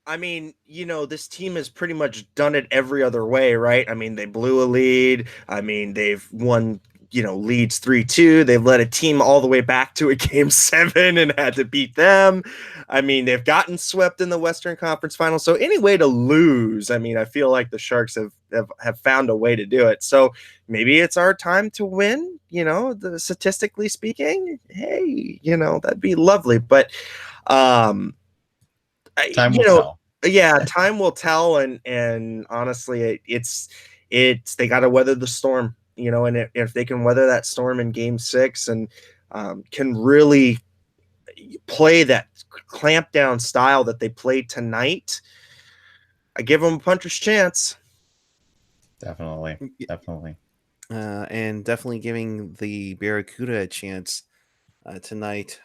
This team has pretty much done it every other way, right? They blew a lead. They've won leads 3-2. They've led a team all the way back to a game 7 and had to beat them. I mean, they've gotten swept in the Western Conference Finals. So any way to lose, I mean, I feel like the Sharks have found a way to do it. So maybe it's our time to win, statistically speaking. Hey, that'd be lovely. But time will tell. Yeah, time will tell. And honestly, it's they got to weather the storm. And if they can weather that storm in game 6 and can really play that clamp down style that they played tonight, I give them a puncher's chance. Definitely. And definitely giving the Barracuda a chance tonight.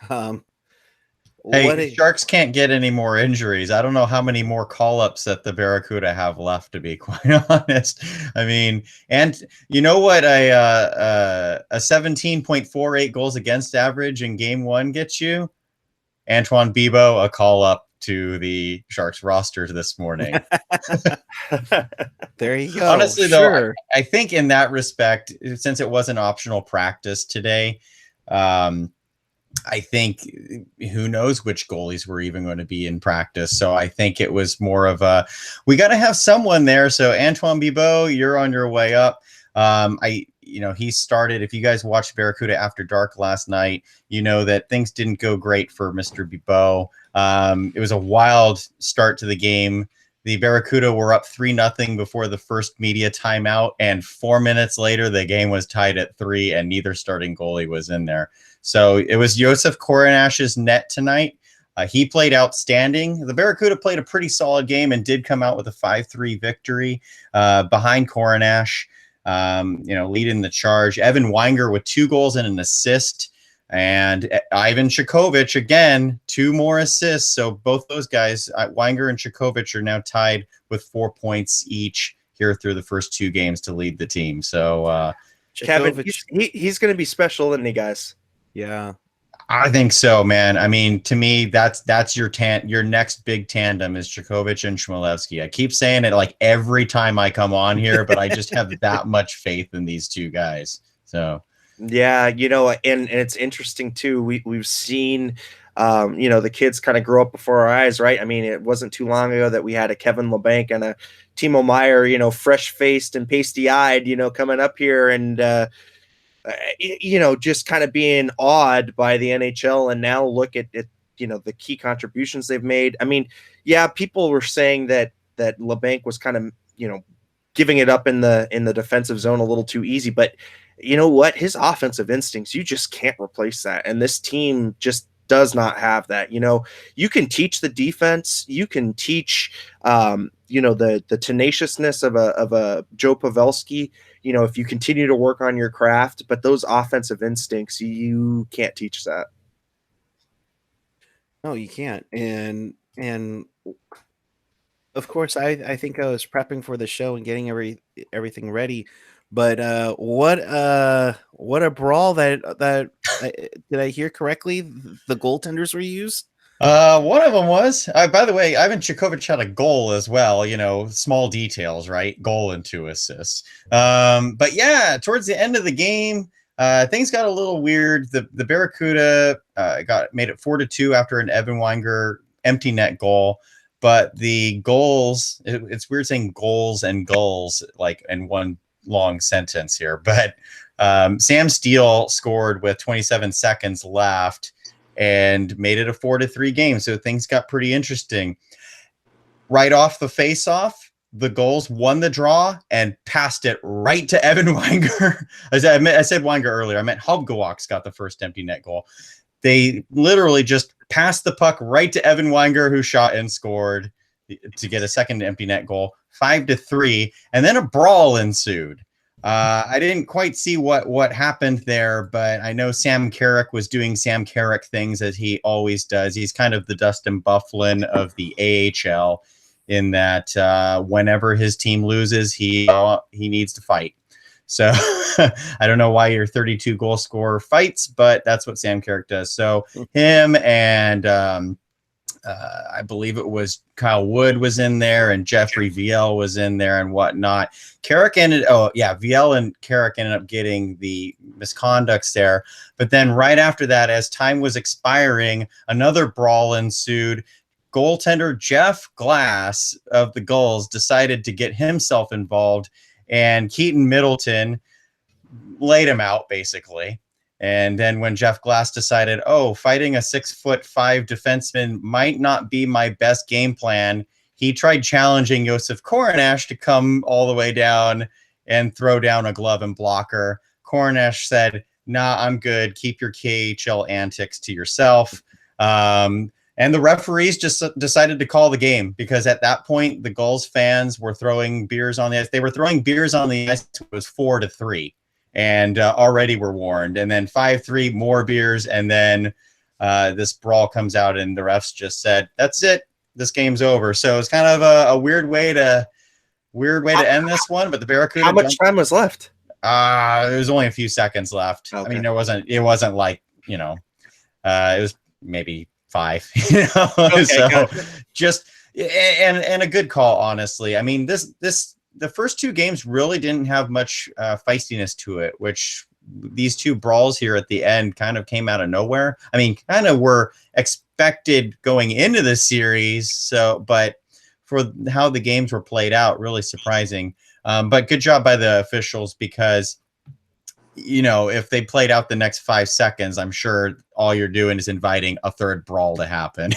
Sharks can't get any more injuries. I don't know how many more call-ups that the Barracuda have left, to be quite honest. I mean, and you know what a 17.48 goals against average in game 1 gets you? Antoine Bibeau, a call-up to the Sharks roster this morning. There you go. Honestly, though, I think in that respect, since it was an optional practice today, I think who knows which goalies were even going to be in practice. So I think it was more of we got to have someone there. So Antoine Bibeau, you're on your way up. He started, if you guys watched Barracuda After Dark last night, you know that things didn't go great for Mr. Bibeau. It was a wild start to the game. The Barracuda were up 3-0 before the first media timeout, and 4 minutes later, the game was tied at 3, and neither starting goalie was in there. So it was Josef Korenash's net tonight. He played outstanding. The Barracuda played a pretty solid game and did come out with a 5-3 victory behind Korenash, leading the charge. Evan Weinger with 2 goals and an assist. And Ivan Chikovic, again, 2 more assists. So both those guys, Weinger and Chikovic, are now tied with 4 points each here through the first 2 games to lead the team. So, Kevin, he's going to be special, isn't he, guys? Yeah, I think so, man. I mean, to me, that's your next big tandem is Chikovic and Chmielewski. I keep saying it like every time I come on here, but I just have that much faith in these 2 guys. So. Yeah, and it's interesting too. We've seen, the kids kind of grow up before our eyes, right? I mean, it wasn't too long ago that we had a Kevin LeBanc and a Timo Meier, fresh faced and pasty eyed, coming up here and, just kind of being awed by the NHL. And now look at the key contributions they've made. I mean, yeah, people were saying that LeBanc was kind of, giving it up in the defensive zone a little too easy, but you know what? His offensive instincts, you just can't replace that. And this team just does not have that. You can teach the defense. You can teach, the tenaciousness of a Joe Pavelski, if you continue to work on your craft, but those offensive instincts, you can't teach that. No, you can't. And of course, I think I was prepping for the show and getting everything ready. But what a brawl that did I hear correctly? The goaltenders were used. One of them was. By the way, Ivan Chikovic had a goal as well. Small details, right? Goal and 2 assists. But yeah, towards the end of the game, things got a little weird. The Barracuda made it 4-2 after an Evan Weinger empty net goal. But the goals, it's weird saying goals and gulls like in one long sentence here, but Sam Steele scored with 27 seconds left and made it a 4-3 game. So things got pretty interesting. Right off the face-off, the Gulls won the draw and passed it right to Evan Weinger. I said Weinger earlier. I meant Hubgawaks got the first empty net goal. They literally just passed the puck right to Evan Weinger, who shot and scored to get a second empty net goal. 5-3, and then a brawl ensued. I didn't quite see what happened there, but I know Sam Carrick was doing Sam Carrick things as he always does. He's kind of the Dustin Byfuglien of the AHL in that whenever his team loses, he needs to fight. So I don't know why your 32 goal scorer fights, but that's what Sam Carrick does. So him and I believe it was Kyle Wood was in there and Jeffrey VL was in there and whatnot. VL and Carrick ended up getting the misconducts there. But then right after that, as time was expiring, another brawl ensued. Goaltender Jeff Glass of the Gulls decided to get himself involved, and Keaton Middleton laid him out basically. And then when Jeff Glass decided, fighting a 6'5" defenseman might not be my best game plan, he tried challenging Josef Korenash to come all the way down and throw down a glove and blocker. Korenash said, "Nah, I'm good. Keep your KHL antics to yourself." And the referees just decided to call the game, because at that point, the Gulls fans were throwing beers on the ice. They were throwing beers on the ice. It was 4-3. And already were warned. And then 5-3, more beers. And then this brawl comes out, and the refs just said, "That's it. This game's over." So it's kind of a weird way to end this one. But the Barracuda. How much time was left? There was only a few seconds left. Okay. I mean, it wasn't like, it was maybe 5. Okay, so gotcha. Just and a good call, honestly. I mean, the first 2 games really didn't have much feistiness to it, which these 2 brawls here at the end kind of came out of nowhere. I mean, kind of were expected going into the series. So, but for how the games were played out, really surprising. But good job by the officials, because, if they played out the next 5 seconds, I'm sure all you're doing is inviting a third brawl to happen.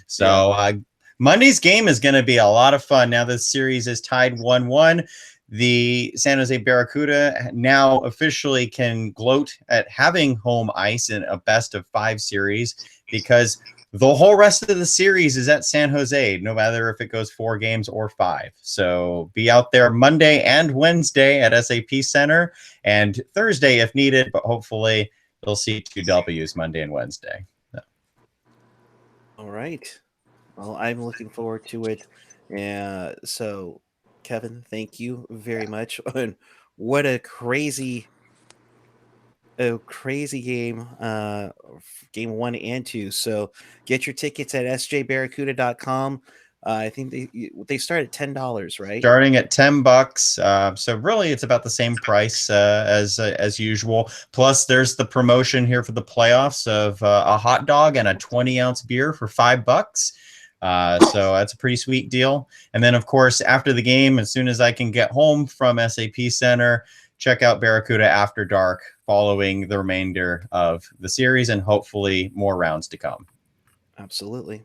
So, yeah. Monday's game is going to be a lot of fun. Now the series is tied 1-1. The San Jose Barracuda now officially can gloat at having home ice in a best-of-5 series, because the whole rest of the series is at San Jose, no matter if it goes 4 games or 5. So be out there Monday and Wednesday at SAP Center, and Thursday if needed, but hopefully you'll see 2 W's Monday and Wednesday. So. All right. Well, I'm looking forward to it. So, Kevin, thank you very much. And what a crazy game, game 1 and 2. So get your tickets at sjbarracuda.com. I think they start at $10, right? Starting at $10. So really, it's about the same price as usual. Plus, there's the promotion here for the playoffs of a hot dog and a 20-ounce beer for $5. So that's a pretty sweet deal. And then, of course, after the game, as soon as I can get home from SAP Center, check out Barracuda After Dark following the remainder of the series, and hopefully more rounds to come. Absolutely.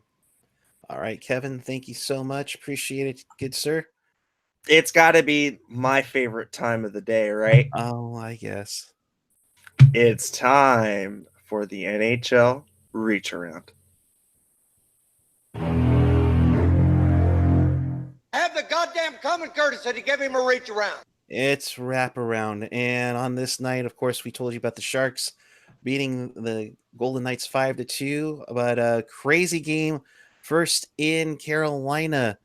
All right, Kevin, thank you so much. Appreciate it. Good, sir. It's got to be my favorite time of the day, right? Oh, I guess. It's time for the NHL Reach Around. Have the goddamn common courtesy to give him a reach around. It's wraparound. And on this night, of course, we told you about the Sharks beating the Golden Knights 5-2, but a crazy game. First in Carolina,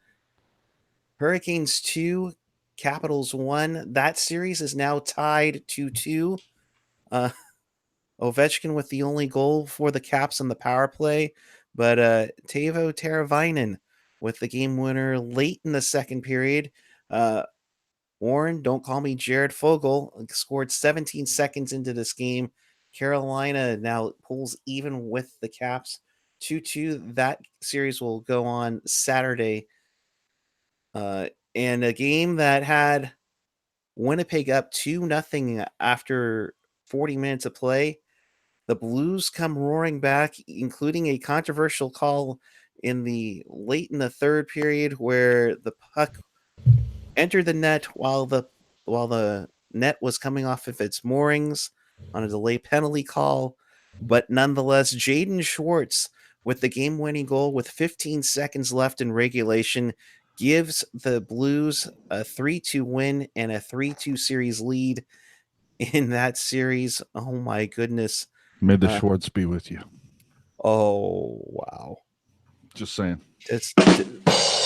Hurricanes 2, Capitals 1. That series is now tied 2-2. Ovechkin with the only goal for the Caps on the power play, but Teuvo Teravainen with the game winner late in the second period. Warren, don't call me Jared Fogle, scored 17 seconds into this game. Carolina now pulls even with the Caps 2-2. That series will go on Saturday. And a game that had Winnipeg up 2-0 after 40 minutes of play. The Blues come roaring back, including a controversial call late in the third period where the puck entered the net while the net was coming off of its moorings on a delay penalty call. But nonetheless, Jaden Schwartz with the game-winning goal with 15 seconds left in regulation gives the Blues a 3-2 win and a 3-2 series lead in that series. Oh my goodness. May the Schwartz be with you. Oh, wow. Just saying.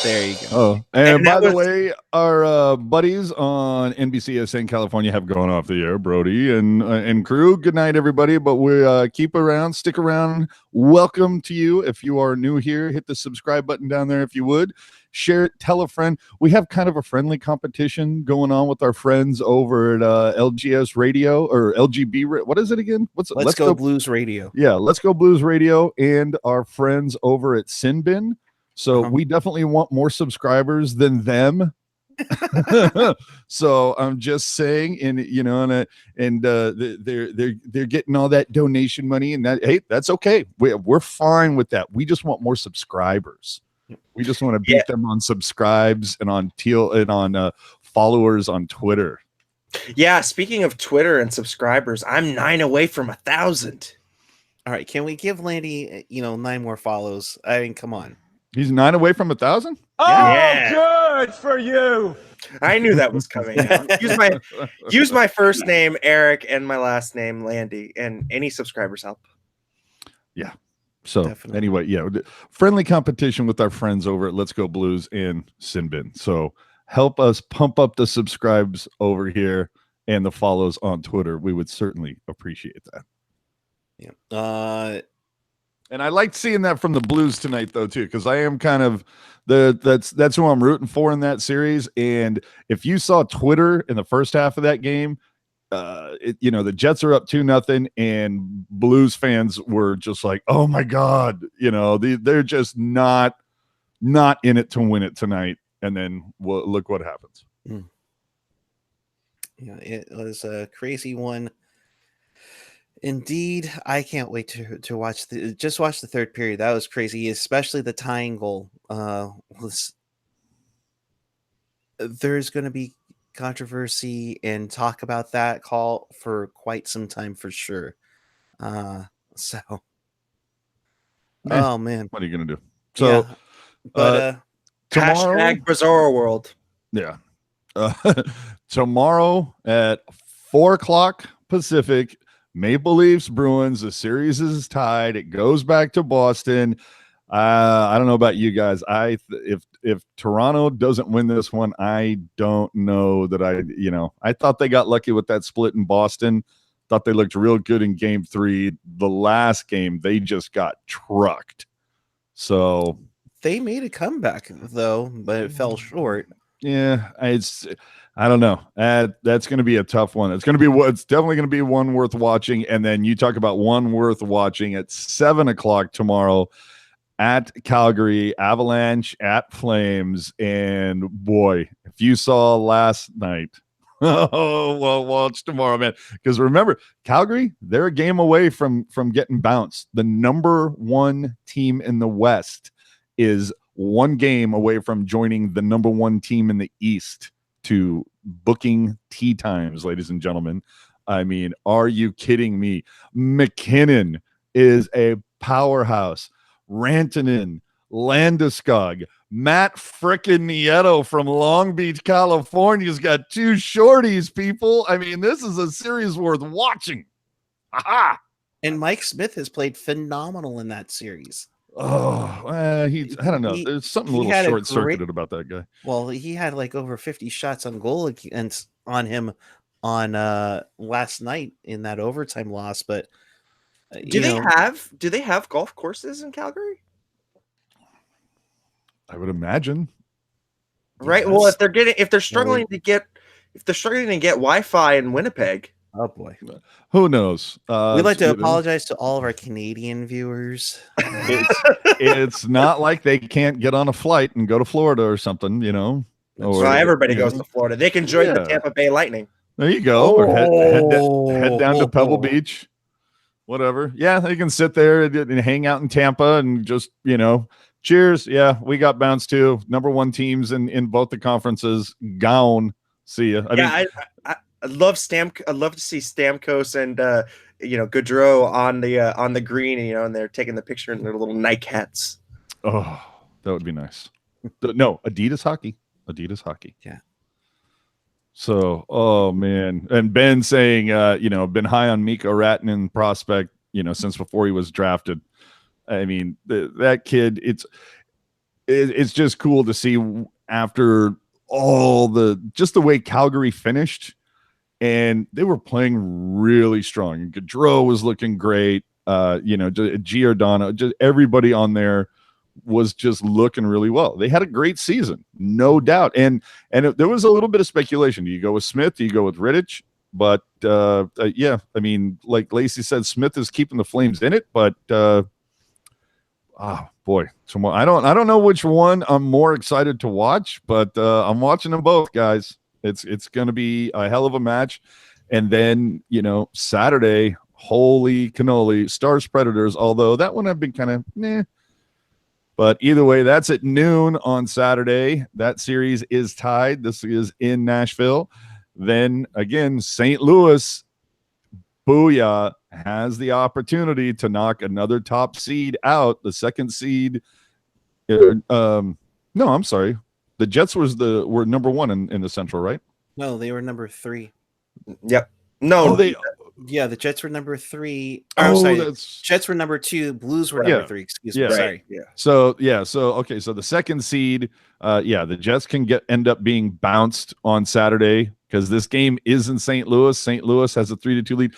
There you go. Oh, and And by that the was- way, our buddies on NBCSN California have gone off the air, Brody and crew. Good night, everybody. But we keep around, stick around. Welcome to you. If you are new here, hit the subscribe button down there if you would. Share it, tell a friend. We have kind of a friendly competition going on with our friends over at LGS Radio or LGB. What is it again? Let's Go Blues Radio. Yeah, Let's Go Blues Radio and our friends over at Sinbin. So we definitely want more subscribers than them. So I'm just saying, they're getting all that donation money, and that, hey, that's okay. We're fine with that. We just want more subscribers. We just want to beat them on subscribes and on Teal and on followers on Twitter. Yeah, speaking of Twitter and subscribers, I'm 9 away from 1,000. All right, can we give Landi 9 more follows? I mean, come on. He's 9 away from 1,000. Oh, Yeah. good for you. I knew that was coming. Use my first name Erik and my last name Landi, and any subscribers help. Yeah. So Definitely. anyway, yeah, friendly competition with our friends over at Let's Go Blues and Sinbin. So help us pump up the subscribes over here and the follows on Twitter. We would certainly appreciate that. Yeah. And I liked seeing that from the Blues tonight, though, too, because I am kind of that's who I'm rooting for in that series. And if you saw Twitter in the first half of that game, the Jets are up 2-0, and Blues fans were just like, "Oh my God!" They're just not in it to win it tonight. And then look what happens. Yeah, it was a crazy one. Indeed, I can't wait to watch watch the third period. That was crazy, especially the tying goal. There's going to be controversy and talk about that call for quite some time for sure. Oh man, What are you going to do? So, yeah, but tomorrow, Hashtag Bizarro World. yeah, tomorrow at 4:00 Pacific. Maple Leafs Bruins. The series is tied. It goes back to Boston. I don't know about you guys. If Toronto doesn't win this one, I don't know that I thought they got lucky with that split in Boston. Thought they looked real good in game 3. The last game, they just got trucked. So they made a comeback though, but it fell short. Yeah, I don't know. That's going to be a tough one. It's definitely going to be one worth watching. And then you talk about one worth watching at 7:00 tomorrow at Calgary, Avalanche at Flames. And boy, if you saw last night, well, watch tomorrow, man. Because remember, Calgary, they're a game away from getting bounced. The number 1 team in the West is one game away from joining the number 1 team in the East to booking tee times, ladies and gentlemen. I mean, are you kidding me? McKinnon is a powerhouse. Rantanen, Landeskog, Matt frickin' Nieto from Long Beach, California's got 2 shorties, people. I mean, this is a series worth watching. Aha! And Mike Smith has played phenomenal in that series. Oh, I don't know. There's something a little short-circuited about that guy. Well, he had like over 50 shots on goal against on him on last night in that overtime loss. But do they have golf courses in Calgary? I would imagine. Right. Yes. Well, if they're struggling to get Wi-Fi in Winnipeg. Oh boy, who knows? We'd like to apologize to all of our Canadian viewers. It's not like they can't get on a flight and go to Florida or something, Or, Well, everybody goes to Florida. They can join the Tampa Bay Lightning. There you go. Or head down to Pebble Beach, whatever. Yeah, they can sit there and hang out in Tampa and just, cheers. Yeah, we got bounced too. Number 1 teams in both the conferences. Gone. See ya. I love I'd love to see Stamkos and Gaudreau on the green, and they're taking the picture in their little Nike hats. Oh, that would be nice. No, Adidas hockey. Yeah. So, oh man, and Ben saying, been high on Mikko Rantanen prospect, since before he was drafted. I mean, that kid. it's just cool to see after all the way Calgary finished, and they were playing really strong. Gaudreau was looking great. Giordano, just everybody on there was just looking really well. They had a great season, no doubt. And there was a little bit of speculation. Do you go with Smith? Do you go with Rittich? But yeah, I mean, like Lacy said, Smith is keeping the Flames in it. But boy, I don't know which one I'm more excited to watch, but I'm watching them both, guys. It's going to be a hell of a match. And then Saturday, holy cannoli, Stars Predators. Although that one I've been kind of meh. But either way, that's at noon on Saturday. That series is tied. This is in Nashville. Then again, St. Louis, booyah, has the opportunity to knock another top seed out. The second seed. No, I'm sorry. The Jets were number one in the Central, right? No, they were number 3. Yep. No, Yeah, the Jets were number 3. Jets were number 2. Blues were number 3. Excuse me. Yeah. Sorry. Yeah. So okay. So the second seed, the Jets can end up being bounced on Saturday because this game is in St. Louis. St. Louis has a 3-2 lead.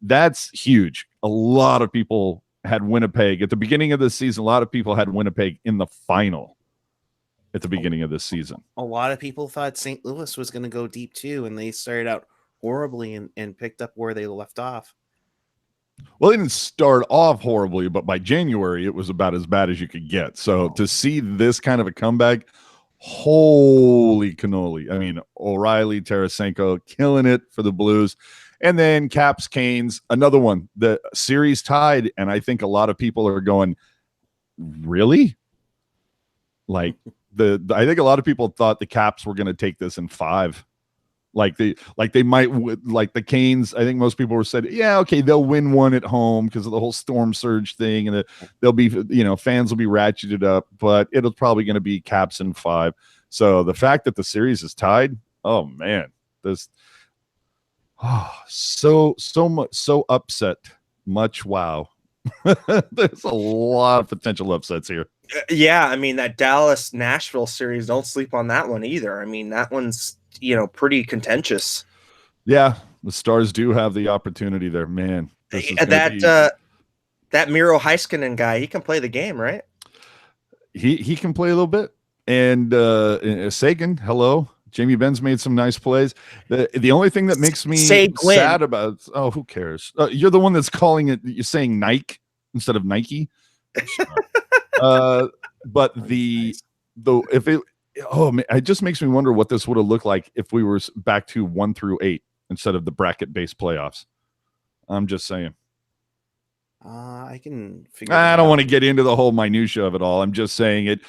That's huge. A lot of people had Winnipeg at the beginning of the season. A lot of people had Winnipeg in the final at the beginning of this season. A lot of people thought St. Louis was going to go deep too, and they started out horribly and picked up where they left off. Well, they didn't start off horribly, but by January, it was about as bad as you could get. So to see this kind of a comeback, holy cannoli. I mean, O'Reilly, Tarasenko killing it for the Blues. And then Caps, Canes, another one. The series tied, and I think a lot of people are going, really? Like, I think a lot of people thought the Caps were going to take this in 5. Like they might, like the Canes. I think most people were said, yeah, okay, they'll win one at home because of the whole storm surge thing, and they'll be, fans will be ratcheted up, but it'll probably going to be Caps in 5. So the fact that the series is tied, oh man, so much, so upset, much wow. There's a lot of potential upsets here. Yeah, I mean that Dallas-Nashville series, don't sleep on that one either. I mean that one's pretty contentious. Yeah, the Stars do have the opportunity there, man. That Miro Heiskanen guy, he can play the game, right? He can play a little bit, and Sagan, hello. Jamie Ben's made some nice plays. The only thing that makes me sad about who cares? You're the one that's calling it. You're saying Nike instead of Nike. But it just makes me wonder what this would have looked like if we were back to 1 through 8 instead of the bracket-based playoffs. I'm just saying. I can figure. I don't want to get into the whole minutia of it all. I'm just saying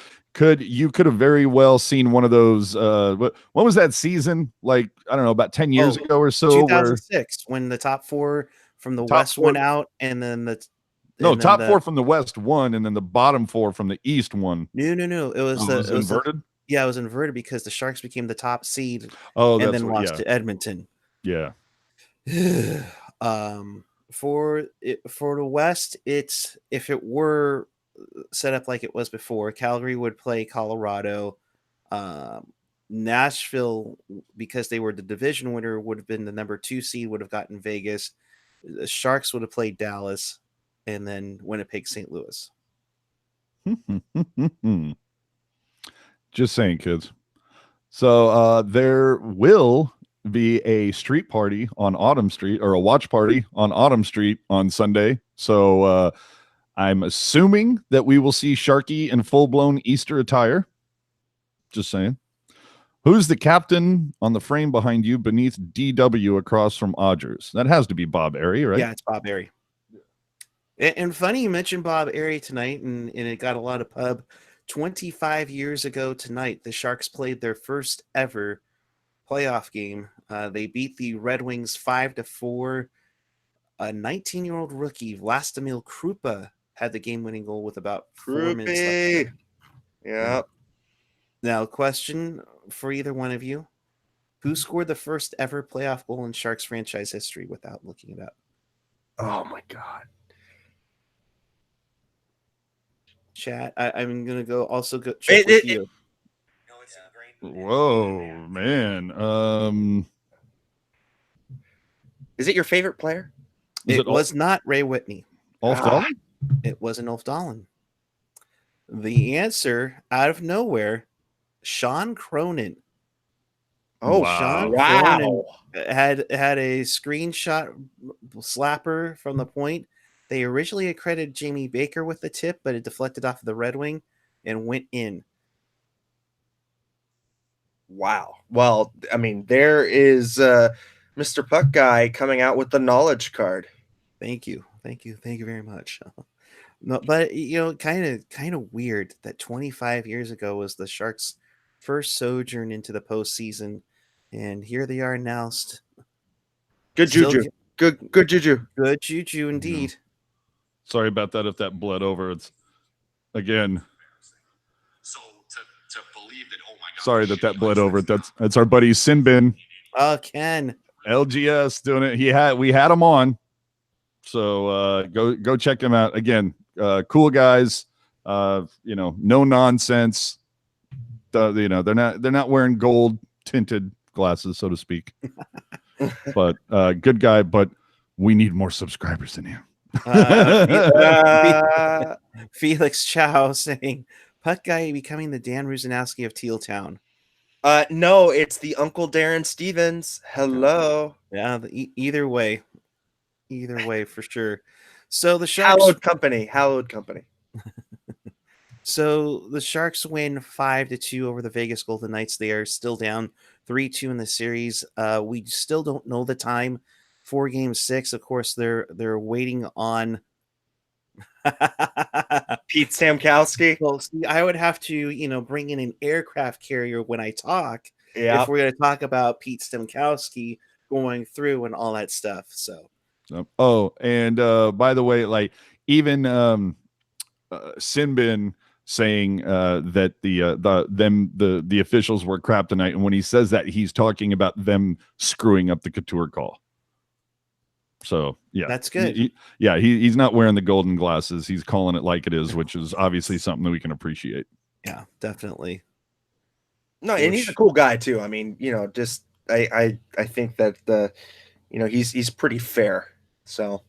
you could have very well seen one of those. What was that season? Like, I don't know, about 10 years ago or so. 2006, when the top 4 from the West went out, and then top 4 from the West won, and then the bottom 4 from the East won. No. It was inverted. Yeah, it was inverted because the Sharks became the top seed. And then lost to Edmonton. Yeah. For the West, it's if it were set up like it was before, Calgary would play Colorado. Nashville, because they were the division winner, would have been the number 2 seed, would have gotten Vegas. The Sharks would have played Dallas, and then Winnipeg, St. Louis. Just saying, kids. So there will be a street party on Autumn Street, or a watch party on Autumn Street on Sunday. So I'm assuming that we will see Sharky in full-blown Easter attire. Just saying. Who's the captain on the frame behind you beneath DW across from Odgers? That has to be Bob Airy, right? Yeah, it's Bob Airy. And funny you mentioned Bob Airy tonight, and it got a lot of pub. 25 years ago tonight, the Sharks played their first ever playoff game. They beat the Red Wings 5-4. A 19-year-old rookie, Vlastimil Krupa, had the game-winning goal with about 4 minutes left. Yeah. Now, question for either one of you: who scored the first ever playoff goal in Sharks franchise history without looking it up? Oh my God. chat. I'm gonna go check with you. Whoa, man. Is it your favorite player? It was not Ray Whitney. Ulf Dahlin? It wasn't Ulf Dahlin. The answer, out of nowhere, Sean Cronin. Oh, Sean wow. Cronin had a screenshot slapper from the point. They originally accredited Jamie Baker with the tip, but it deflected off of the Red Wing and went in. Wow. Well, I mean, there is Mr. Puck Guy coming out with the knowledge card. Thank you very much. No, but kind of weird that 25 years ago was the Sharks' first sojourn into the postseason, and here they are now. Good juju. Good juju. Good juju indeed. Sorry about that if that bled over. It's again. So to believe that, oh my god. Sorry that bled over. That's our buddy Sinbin. Oh, Ken. LGS doing it. We had him on. So go check him out. Again, cool guys. No nonsense. They're not wearing gold tinted glasses, so to speak. But good guy, but we need more subscribers than him. Felix Chow saying Puck Guy becoming the Dan Rusanowski of Teal Town. No, it's the Uncle Darren Stevens. Hello. Yeah, either way for sure. So the Sharks hallowed company. So the Sharks win 5-2 over the Vegas Golden Knights. They are still down 3-2 in the series. We still don't know the time for Game 6. Of course, they're waiting on Pete Stamkowski. Well, see, I would have to, bring in an aircraft carrier when I talk. Yeah. If we're going to talk about Pete Stamkowski going through and all that stuff. So. And by the way, like even Sinbin saying that the officials were crap tonight, and when he says that, he's talking about them screwing up the Couture call. So yeah, that's good. He's not wearing the golden glasses. He's calling it like it is, which is obviously something that we can appreciate. Yeah, definitely. No, and he's a cool guy too. I mean, just I think that he's pretty fair. So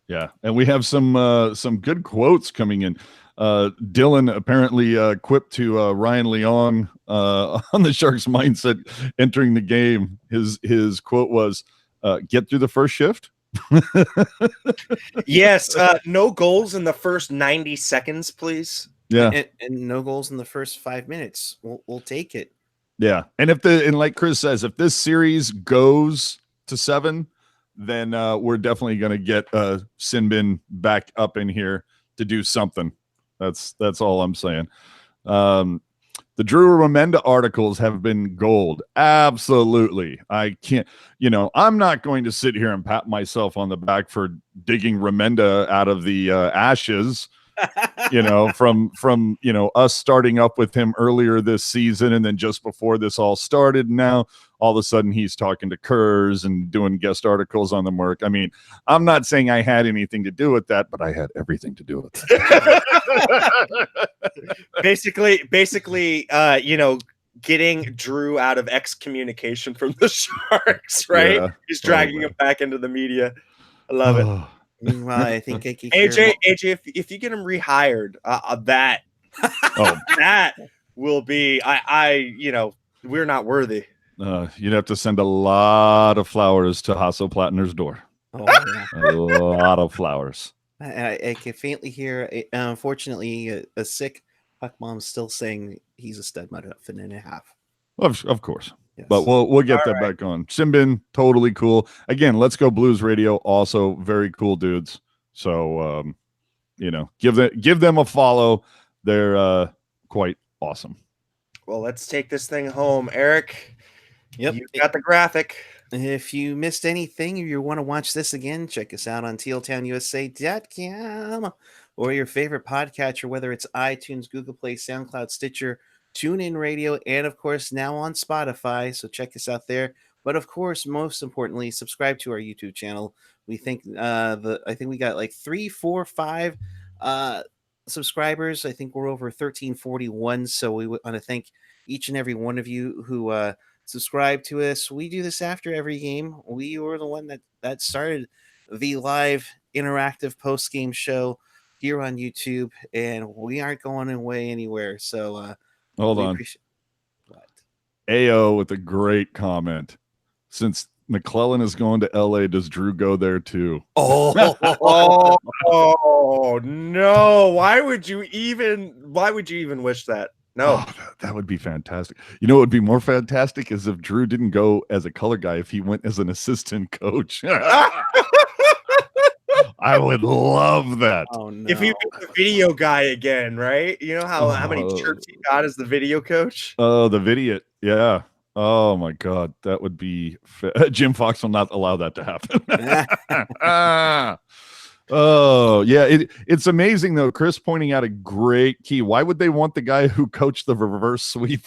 yeah, and we have some good quotes coming in. Dylan apparently quipped to Ryan Leong on the Sharks mindset entering the game. His quote was, "Get through the first shift." Yes, no goals in the first 90 seconds, please. Yeah, and no goals in the first 5 minutes. We'll take it. Yeah, and like Chris says, if this series goes to 7, then we're definitely going to get Sinbin back up in here to do something. That's all I'm saying. The Drew Remenda articles have been gold. Absolutely. I can't, I'm not going to sit here and pat myself on the back for digging Remenda out of the ashes, from us starting up with him earlier this season. And then just before this all started, now all of a sudden he's talking to Kurz and doing guest articles on the Merc. I mean, I'm not saying I had anything to do with that, but I had everything to do with that. basically, getting Drew out of excommunication from the Sharks, right? Yeah. He's dragging him back into the media. I love it. Meanwhile, I think I can AJ, if you get him rehired, that will be, we're not worthy. You'd have to send a lot of flowers to Hasso Plattner's door. Oh, yeah. A lot of flowers. I can faintly hear, unfortunately, a sick Puck Mom still saying he's a stud muffin and a half. Of course. Yes. But we'll get that back on. Sinbin, totally cool. Again, Let's Go Blues Radio, also very cool dudes. So, give them a follow. They're quite awesome. Well, let's take this thing home. Erik, yep, you got the graphic. If you missed anything, or you want to watch this again, check us out on tealtownusa.com or your favorite podcatcher, whether it's iTunes, Google Play, SoundCloud, Stitcher, TuneIn Radio, and of course now on Spotify. So check us out there. But of course, most importantly, subscribe to our YouTube channel. We think I think we got like 3, 4, 5 subscribers. I think we're over 1341. So we want to thank each and every one of you who subscribe to us. We do this after every game. We were the one that started the live interactive post game show here on YouTube, and we aren't going away anywhere. So Hold we on. appreciate what? AO with a great comment. Since McClellan is going to LA, does Drew go there too? Oh no! Why would you even wish that? No. Oh, that would be fantastic. You know what would be more fantastic is if Drew didn't go as a color guy, if he went as an assistant coach. I would love that. Oh no! If he was the video guy again, right? You know how many shirts he got as the video coach? Oh, the video. Yeah. Oh my God. That would be Jim Fox will not allow that to happen. Oh yeah. It's amazing though. Chris pointing out a great key. Why would they want the guy who coached the reverse sweep?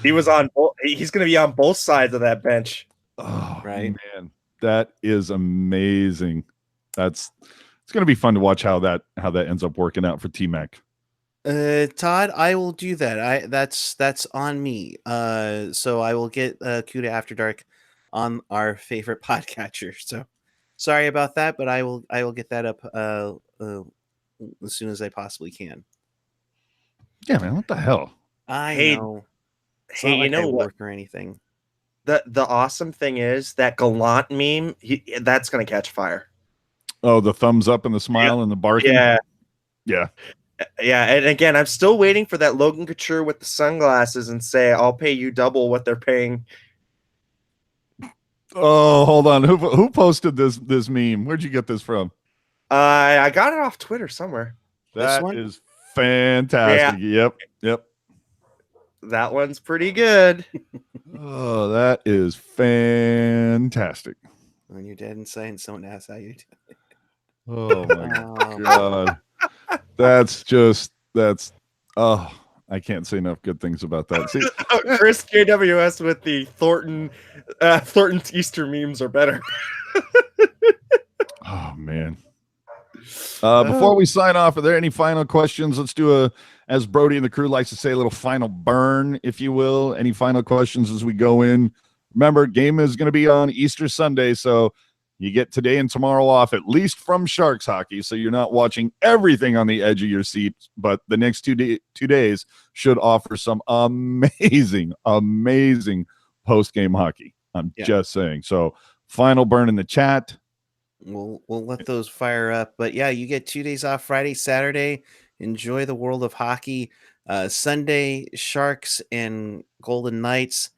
He was on. He's going to be on both sides of that bench. Oh Right. man, that is amazing. It's going to be fun to watch how that ends up working out for T-Mac. Todd, I will do that. That's on me. So I will get Kuhre After Dark on our favorite podcatcher. So sorry about that, but I will get that up as soon as I possibly can. Yeah, man, what the hell? I know. It's not Hey, you like know I what? work or anything. The awesome thing is that Gallant meme. That's going to catch fire. Oh, the thumbs up and the smile and the barking. Yeah. Yeah. Yeah, and again, I'm still waiting for that Logan Couture with the sunglasses and say, "I'll pay you double what they're paying." Oh, hold on. Who posted this meme? Where'd you get this from? I got it off Twitter somewhere. That one? is fantastic. Yep. That one's pretty good. Oh, that is fantastic. When you're dead inside and someone asks how you do. Oh my Um, God. Oh, I can't say enough good things about that. See, Chris JWS with the Thornton Easter memes are better. oh man. Before we sign off, are there any final questions? Let's do as Brody and the crew likes to say, a little final burn, if you will. Any final questions as we go in? Remember, game is going to be on Easter Sunday, so you get today and tomorrow off, at least from Sharks hockey, so you're not watching everything on the edge of your seat, but the next 2 days should offer some amazing post-game hockey. I'm just saying. So final burn in the chat. We'll let those fire up. But yeah, you get 2 days off, Friday, Saturday. Enjoy the world of hockey. Sunday, Sharks and Golden Knights.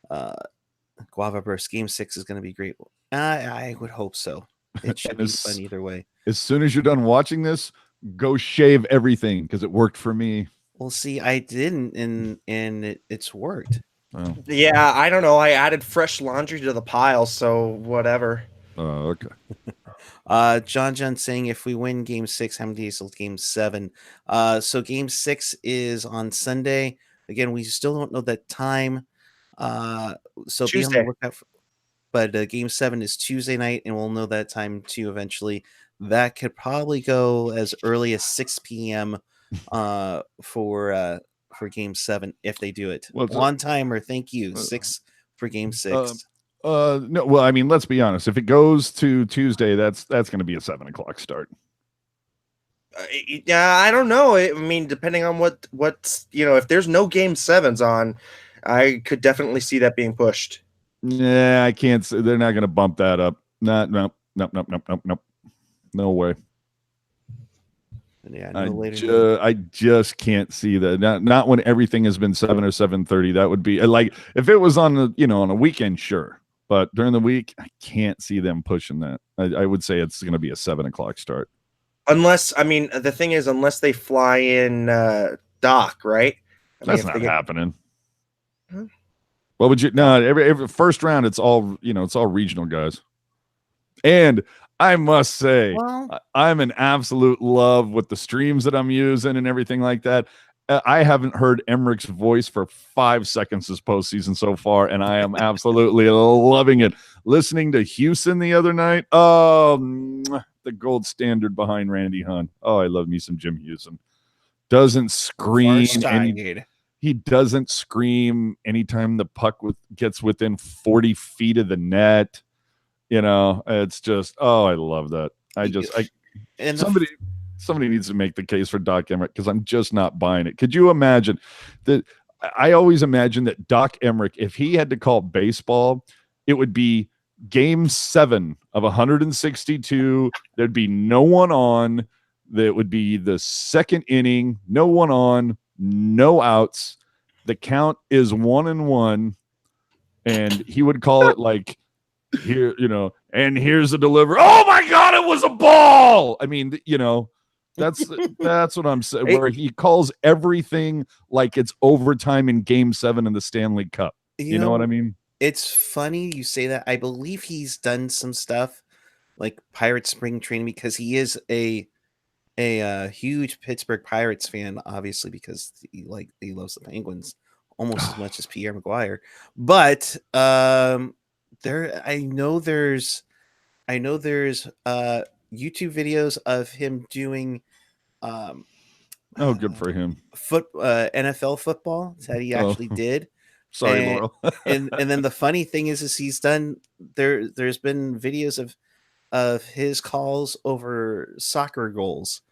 Guava Burst Game 6 is going to be great. I would hope so. It should be fun either way. As soon as you're done watching this, go shave everything because it worked for me. Well, see, I didn't, and it's worked. Oh. Yeah, I don't know. I added fresh laundry to the pile, so whatever. Oh, okay. John saying if we win game 6, how many days till game 7? So game 6 is on Sunday. Again, we still don't know the time. So Tuesday. be on the lookout for, but game 7 is Tuesday night, and we'll know that time too eventually. That could probably go as early as 6 p.m. For game 7 if they do it. On timer, thank you. 6 for game 6. No, well, I mean, let's be honest. If it goes to Tuesday, that's going to be a 7:00 start. Yeah, I don't know. I mean, depending on what's if there's no game 7s on, I could definitely see that being pushed. Yeah, I can't. They're not going to bump that up. Nope. No way. Yeah, I just can't see that. Not when everything has been 7 or 7:30. That would be like if it was on on a weekend, sure. But during the week, I can't see them pushing that. I would say it's going to be a 7:00 start. Unless, I mean, the thing is, unless they fly in Doc, right? That's not happening. Huh? What would you? No, every first round, it's all it's all regional guys. And I must say, I'm in absolute love with the streams that I'm using and everything like that. I haven't heard Emmerich's voice for 5 seconds this postseason so far, and I am absolutely loving it. Listening to Houston the other night, the gold standard behind Randy Hahn. Oh, I love me some Jim Houston. Doesn't scream he doesn't scream anytime the puck gets within 40 feet of the net. It's just, I love that. Somebody needs to make the case for Doc Emmerich, because I'm just not buying it. Could you imagine that? I always imagine that Doc Emmerich, if he had to call baseball, it would be Game 7 of 162. There'd be no one on. That would be the second inning, no one on, no outs. The count is 1-1, and he would call it like here, and here's a delivery. Oh my God, it was a ball. I mean, that's what I'm saying. Where he calls everything like it's overtime in Game 7 in the Stanley Cup. You know what I mean? It's funny you say that. I believe he's done some stuff like Pirate Spring Training, because he is a huge Pittsburgh Pirates fan, obviously, because he loves the Penguins almost as much as Pierre McGuire. But I know there's YouTube videos of him doing good for him. NFL football that he actually did. Sorry, Laurel. and then the funny thing is he's done there's been videos of his calls over soccer goals,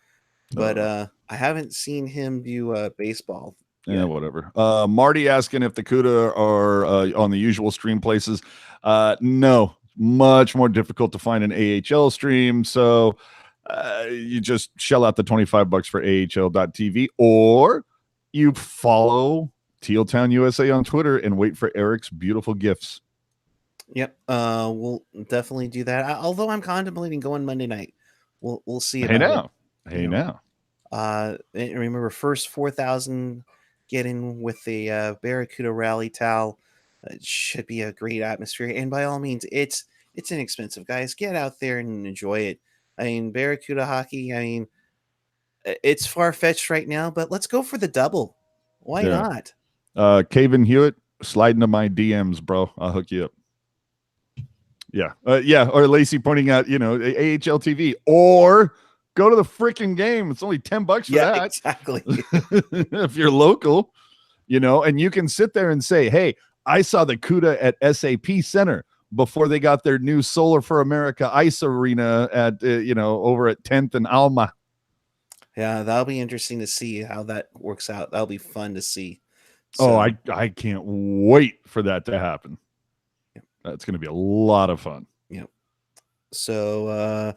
but I haven't seen him do baseball. Yeah, whatever. Marty asking if the Kuhre are on the usual stream places. No, much more difficult to find an AHL stream. So you just shell out the $25 for AHL.tv, or you follow Teal Town USA on Twitter and wait for Erik's beautiful gifts. Yep. We'll definitely do that. Although I'm contemplating going Monday night. We'll see. Now. Remember, first 4,000 get in with the Barracuda rally towel. It should be a great atmosphere, and by all means, it's inexpensive, guys. Get out there and enjoy it. I mean, Barracuda hockey. I mean, it's far fetched right now, but let's go for the double. Why not? Caven Hewitt, slide into my DMs, bro. I'll hook you up. Yeah. Or Lacy pointing out, AHL TV, or go to the freaking game. It's only $10 for that. Exactly. If you're local, and you can sit there and say, hey, I saw the Kuhre at SAP Center before they got their new Solar for America ice arena at, over at 10th and Alma. Yeah, that'll be interesting to see how that works out. That'll be fun to see. So, I can't wait for that to happen. Yep. That's going to be a lot of fun. Yep. So,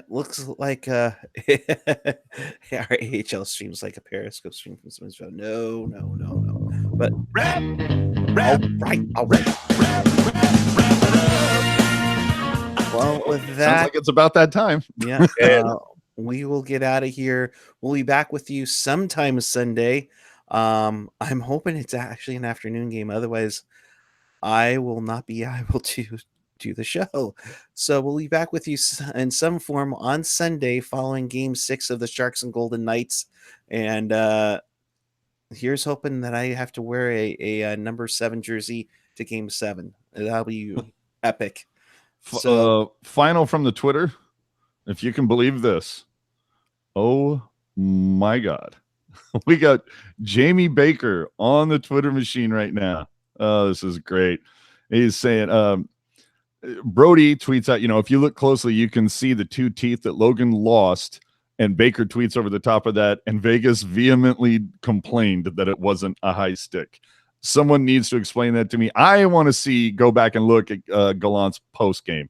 looks like our AHL streams like a Periscope stream from someone's show. No. But all right. Well, with that, sounds like it's about that time. Yeah. We will get out of here. We'll be back with you sometime Sunday. I'm hoping it's actually an afternoon game. Otherwise, I will not be able to do the show. So we'll be back with you in some form on Sunday following Game 6 of the Sharks and Golden Knights. And here's hoping that I have to wear a number 7 jersey to Game 7. That'll be epic. So final from the Twitter, if you can believe this. Oh my God. We got Jamie Baker on the Twitter machine right now. Oh, this is great. He's saying, Brody tweets out, if you look closely, you can see the 2 teeth that Logan lost. And Baker tweets over the top of that, and Vegas vehemently complained that it wasn't a high stick. Someone needs to explain that to me. I want to go back and look at Gallant's post game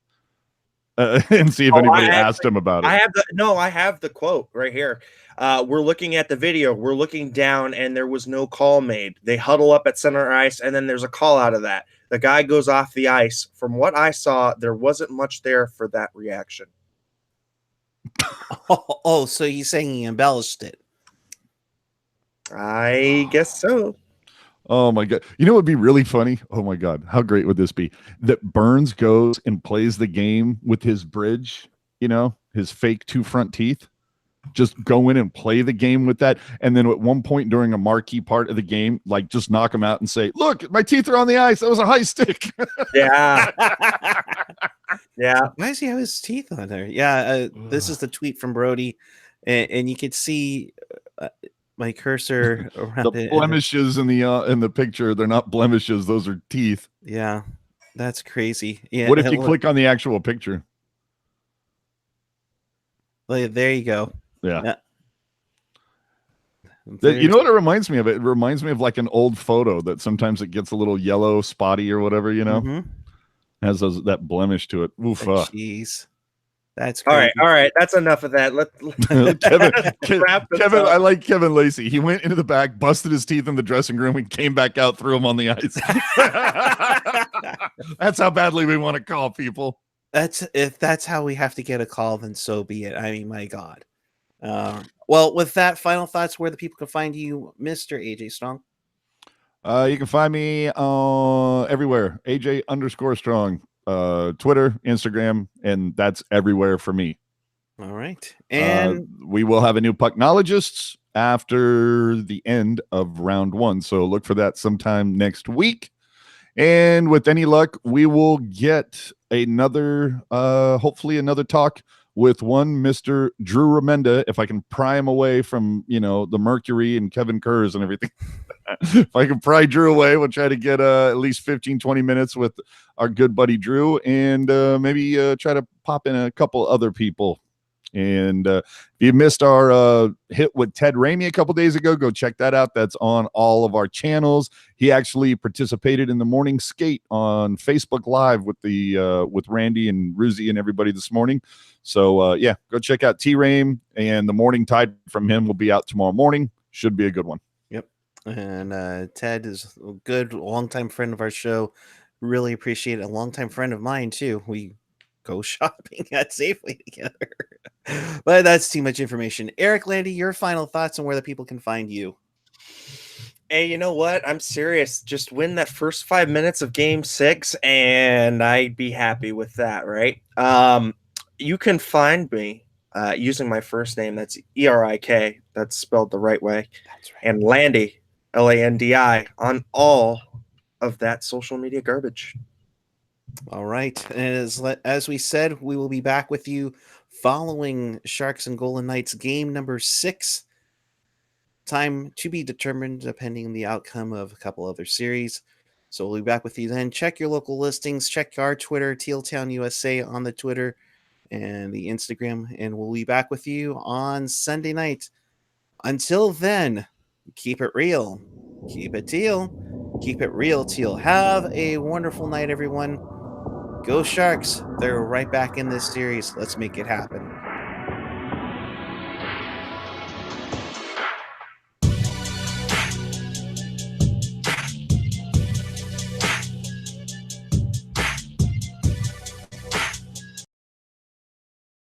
and see if anybody asked him about it. I have the quote right here. We're looking at the video. We're looking down, and there was no call made. They huddle up at center ice, and then there's a call out of that. The guy goes off the ice. From what I saw, there wasn't much there for that reaction. So he's saying he embellished it. I guess so. Oh my God. You know what would be really funny? Oh my God. How great would this be? That Burns goes and plays the game with his bridge, his fake 2 front teeth. Just go in and play the game with that. And then at one point during a marquee part of the game, just knock him out and say, look, my teeth are on the ice. That was a high stick. Yeah. Yeah. Why does he have his teeth on there? Yeah, this is the tweet from Brody, and you can see my cursor around The it. blemishes in the picture, they're not blemishes; those are teeth. Yeah, that's crazy. Yeah, What if you click on the actual picture? There you go. Yeah. You There's- know what it reminds me of? It reminds me of like an old photo that sometimes it gets a little yellow, spotty, or whatever. You know, Mhm. has that blemish to it. Oof. Jeez, that's All crazy. right. That's enough of that. Let's wrap this Kevin, up. I like Kevin Lacy. He went into the back, busted his teeth in the dressing room, and came back out, threw him on the ice. That's how badly we want to call people. If that's how we have to get a call, then so be it. I mean, my God. Well, with that, final thoughts where the people can find you, Mr. AJ Strong. You can find me everywhere. AJ_Strong. Twitter, Instagram, and that's everywhere for me. All right. And we will have a new pucknologists after the end of round 1. So look for that sometime next week. And with any luck, we will get another, hopefully another talk with one Mr. Drew Remenda, if I can pry him away from, the Mercury and Kevin Kurz and everything. If I can pry Drew away, we'll try to get at least 15, 20 minutes with our good buddy Drew, and maybe try to pop in a couple other people. And if you missed our hit with Ted Ramey a couple days ago, go check that out. That's on all of our channels. He actually participated in the morning skate on Facebook Live with Randy and Ruzi and everybody this morning. So yeah, go check out T-Rame, and the morning tide from him will be out tomorrow morning. Should be a good one. Yep. And Ted is a good longtime friend of our show. Really appreciate it. A longtime friend of mine too. We go shopping at Safeway together. But that's too much information. Erik, Landi, your final thoughts on where the people can find you. Hey, you know what? I'm serious. Just win that first 5 minutes of game 6 and I'd be happy with that, right? You can find me using my first name. That's Erik. That's spelled the right way. That's right. And Landi, Landi, on all of that social media garbage. All right. And as we said, we will be back with you following Sharks and Golden Knights game number 6. Time to be determined depending on the outcome of a couple other series. So we'll be back with you then. Check your local listings. Check our Twitter, tealtownusa on the Twitter and the Instagram. And we'll be back with you on Sunday night. Until then, keep it real. Keep it teal. Keep it real, Teal. Have a wonderful night, everyone. Go Sharks. They're right back in this series. Let's make it happen.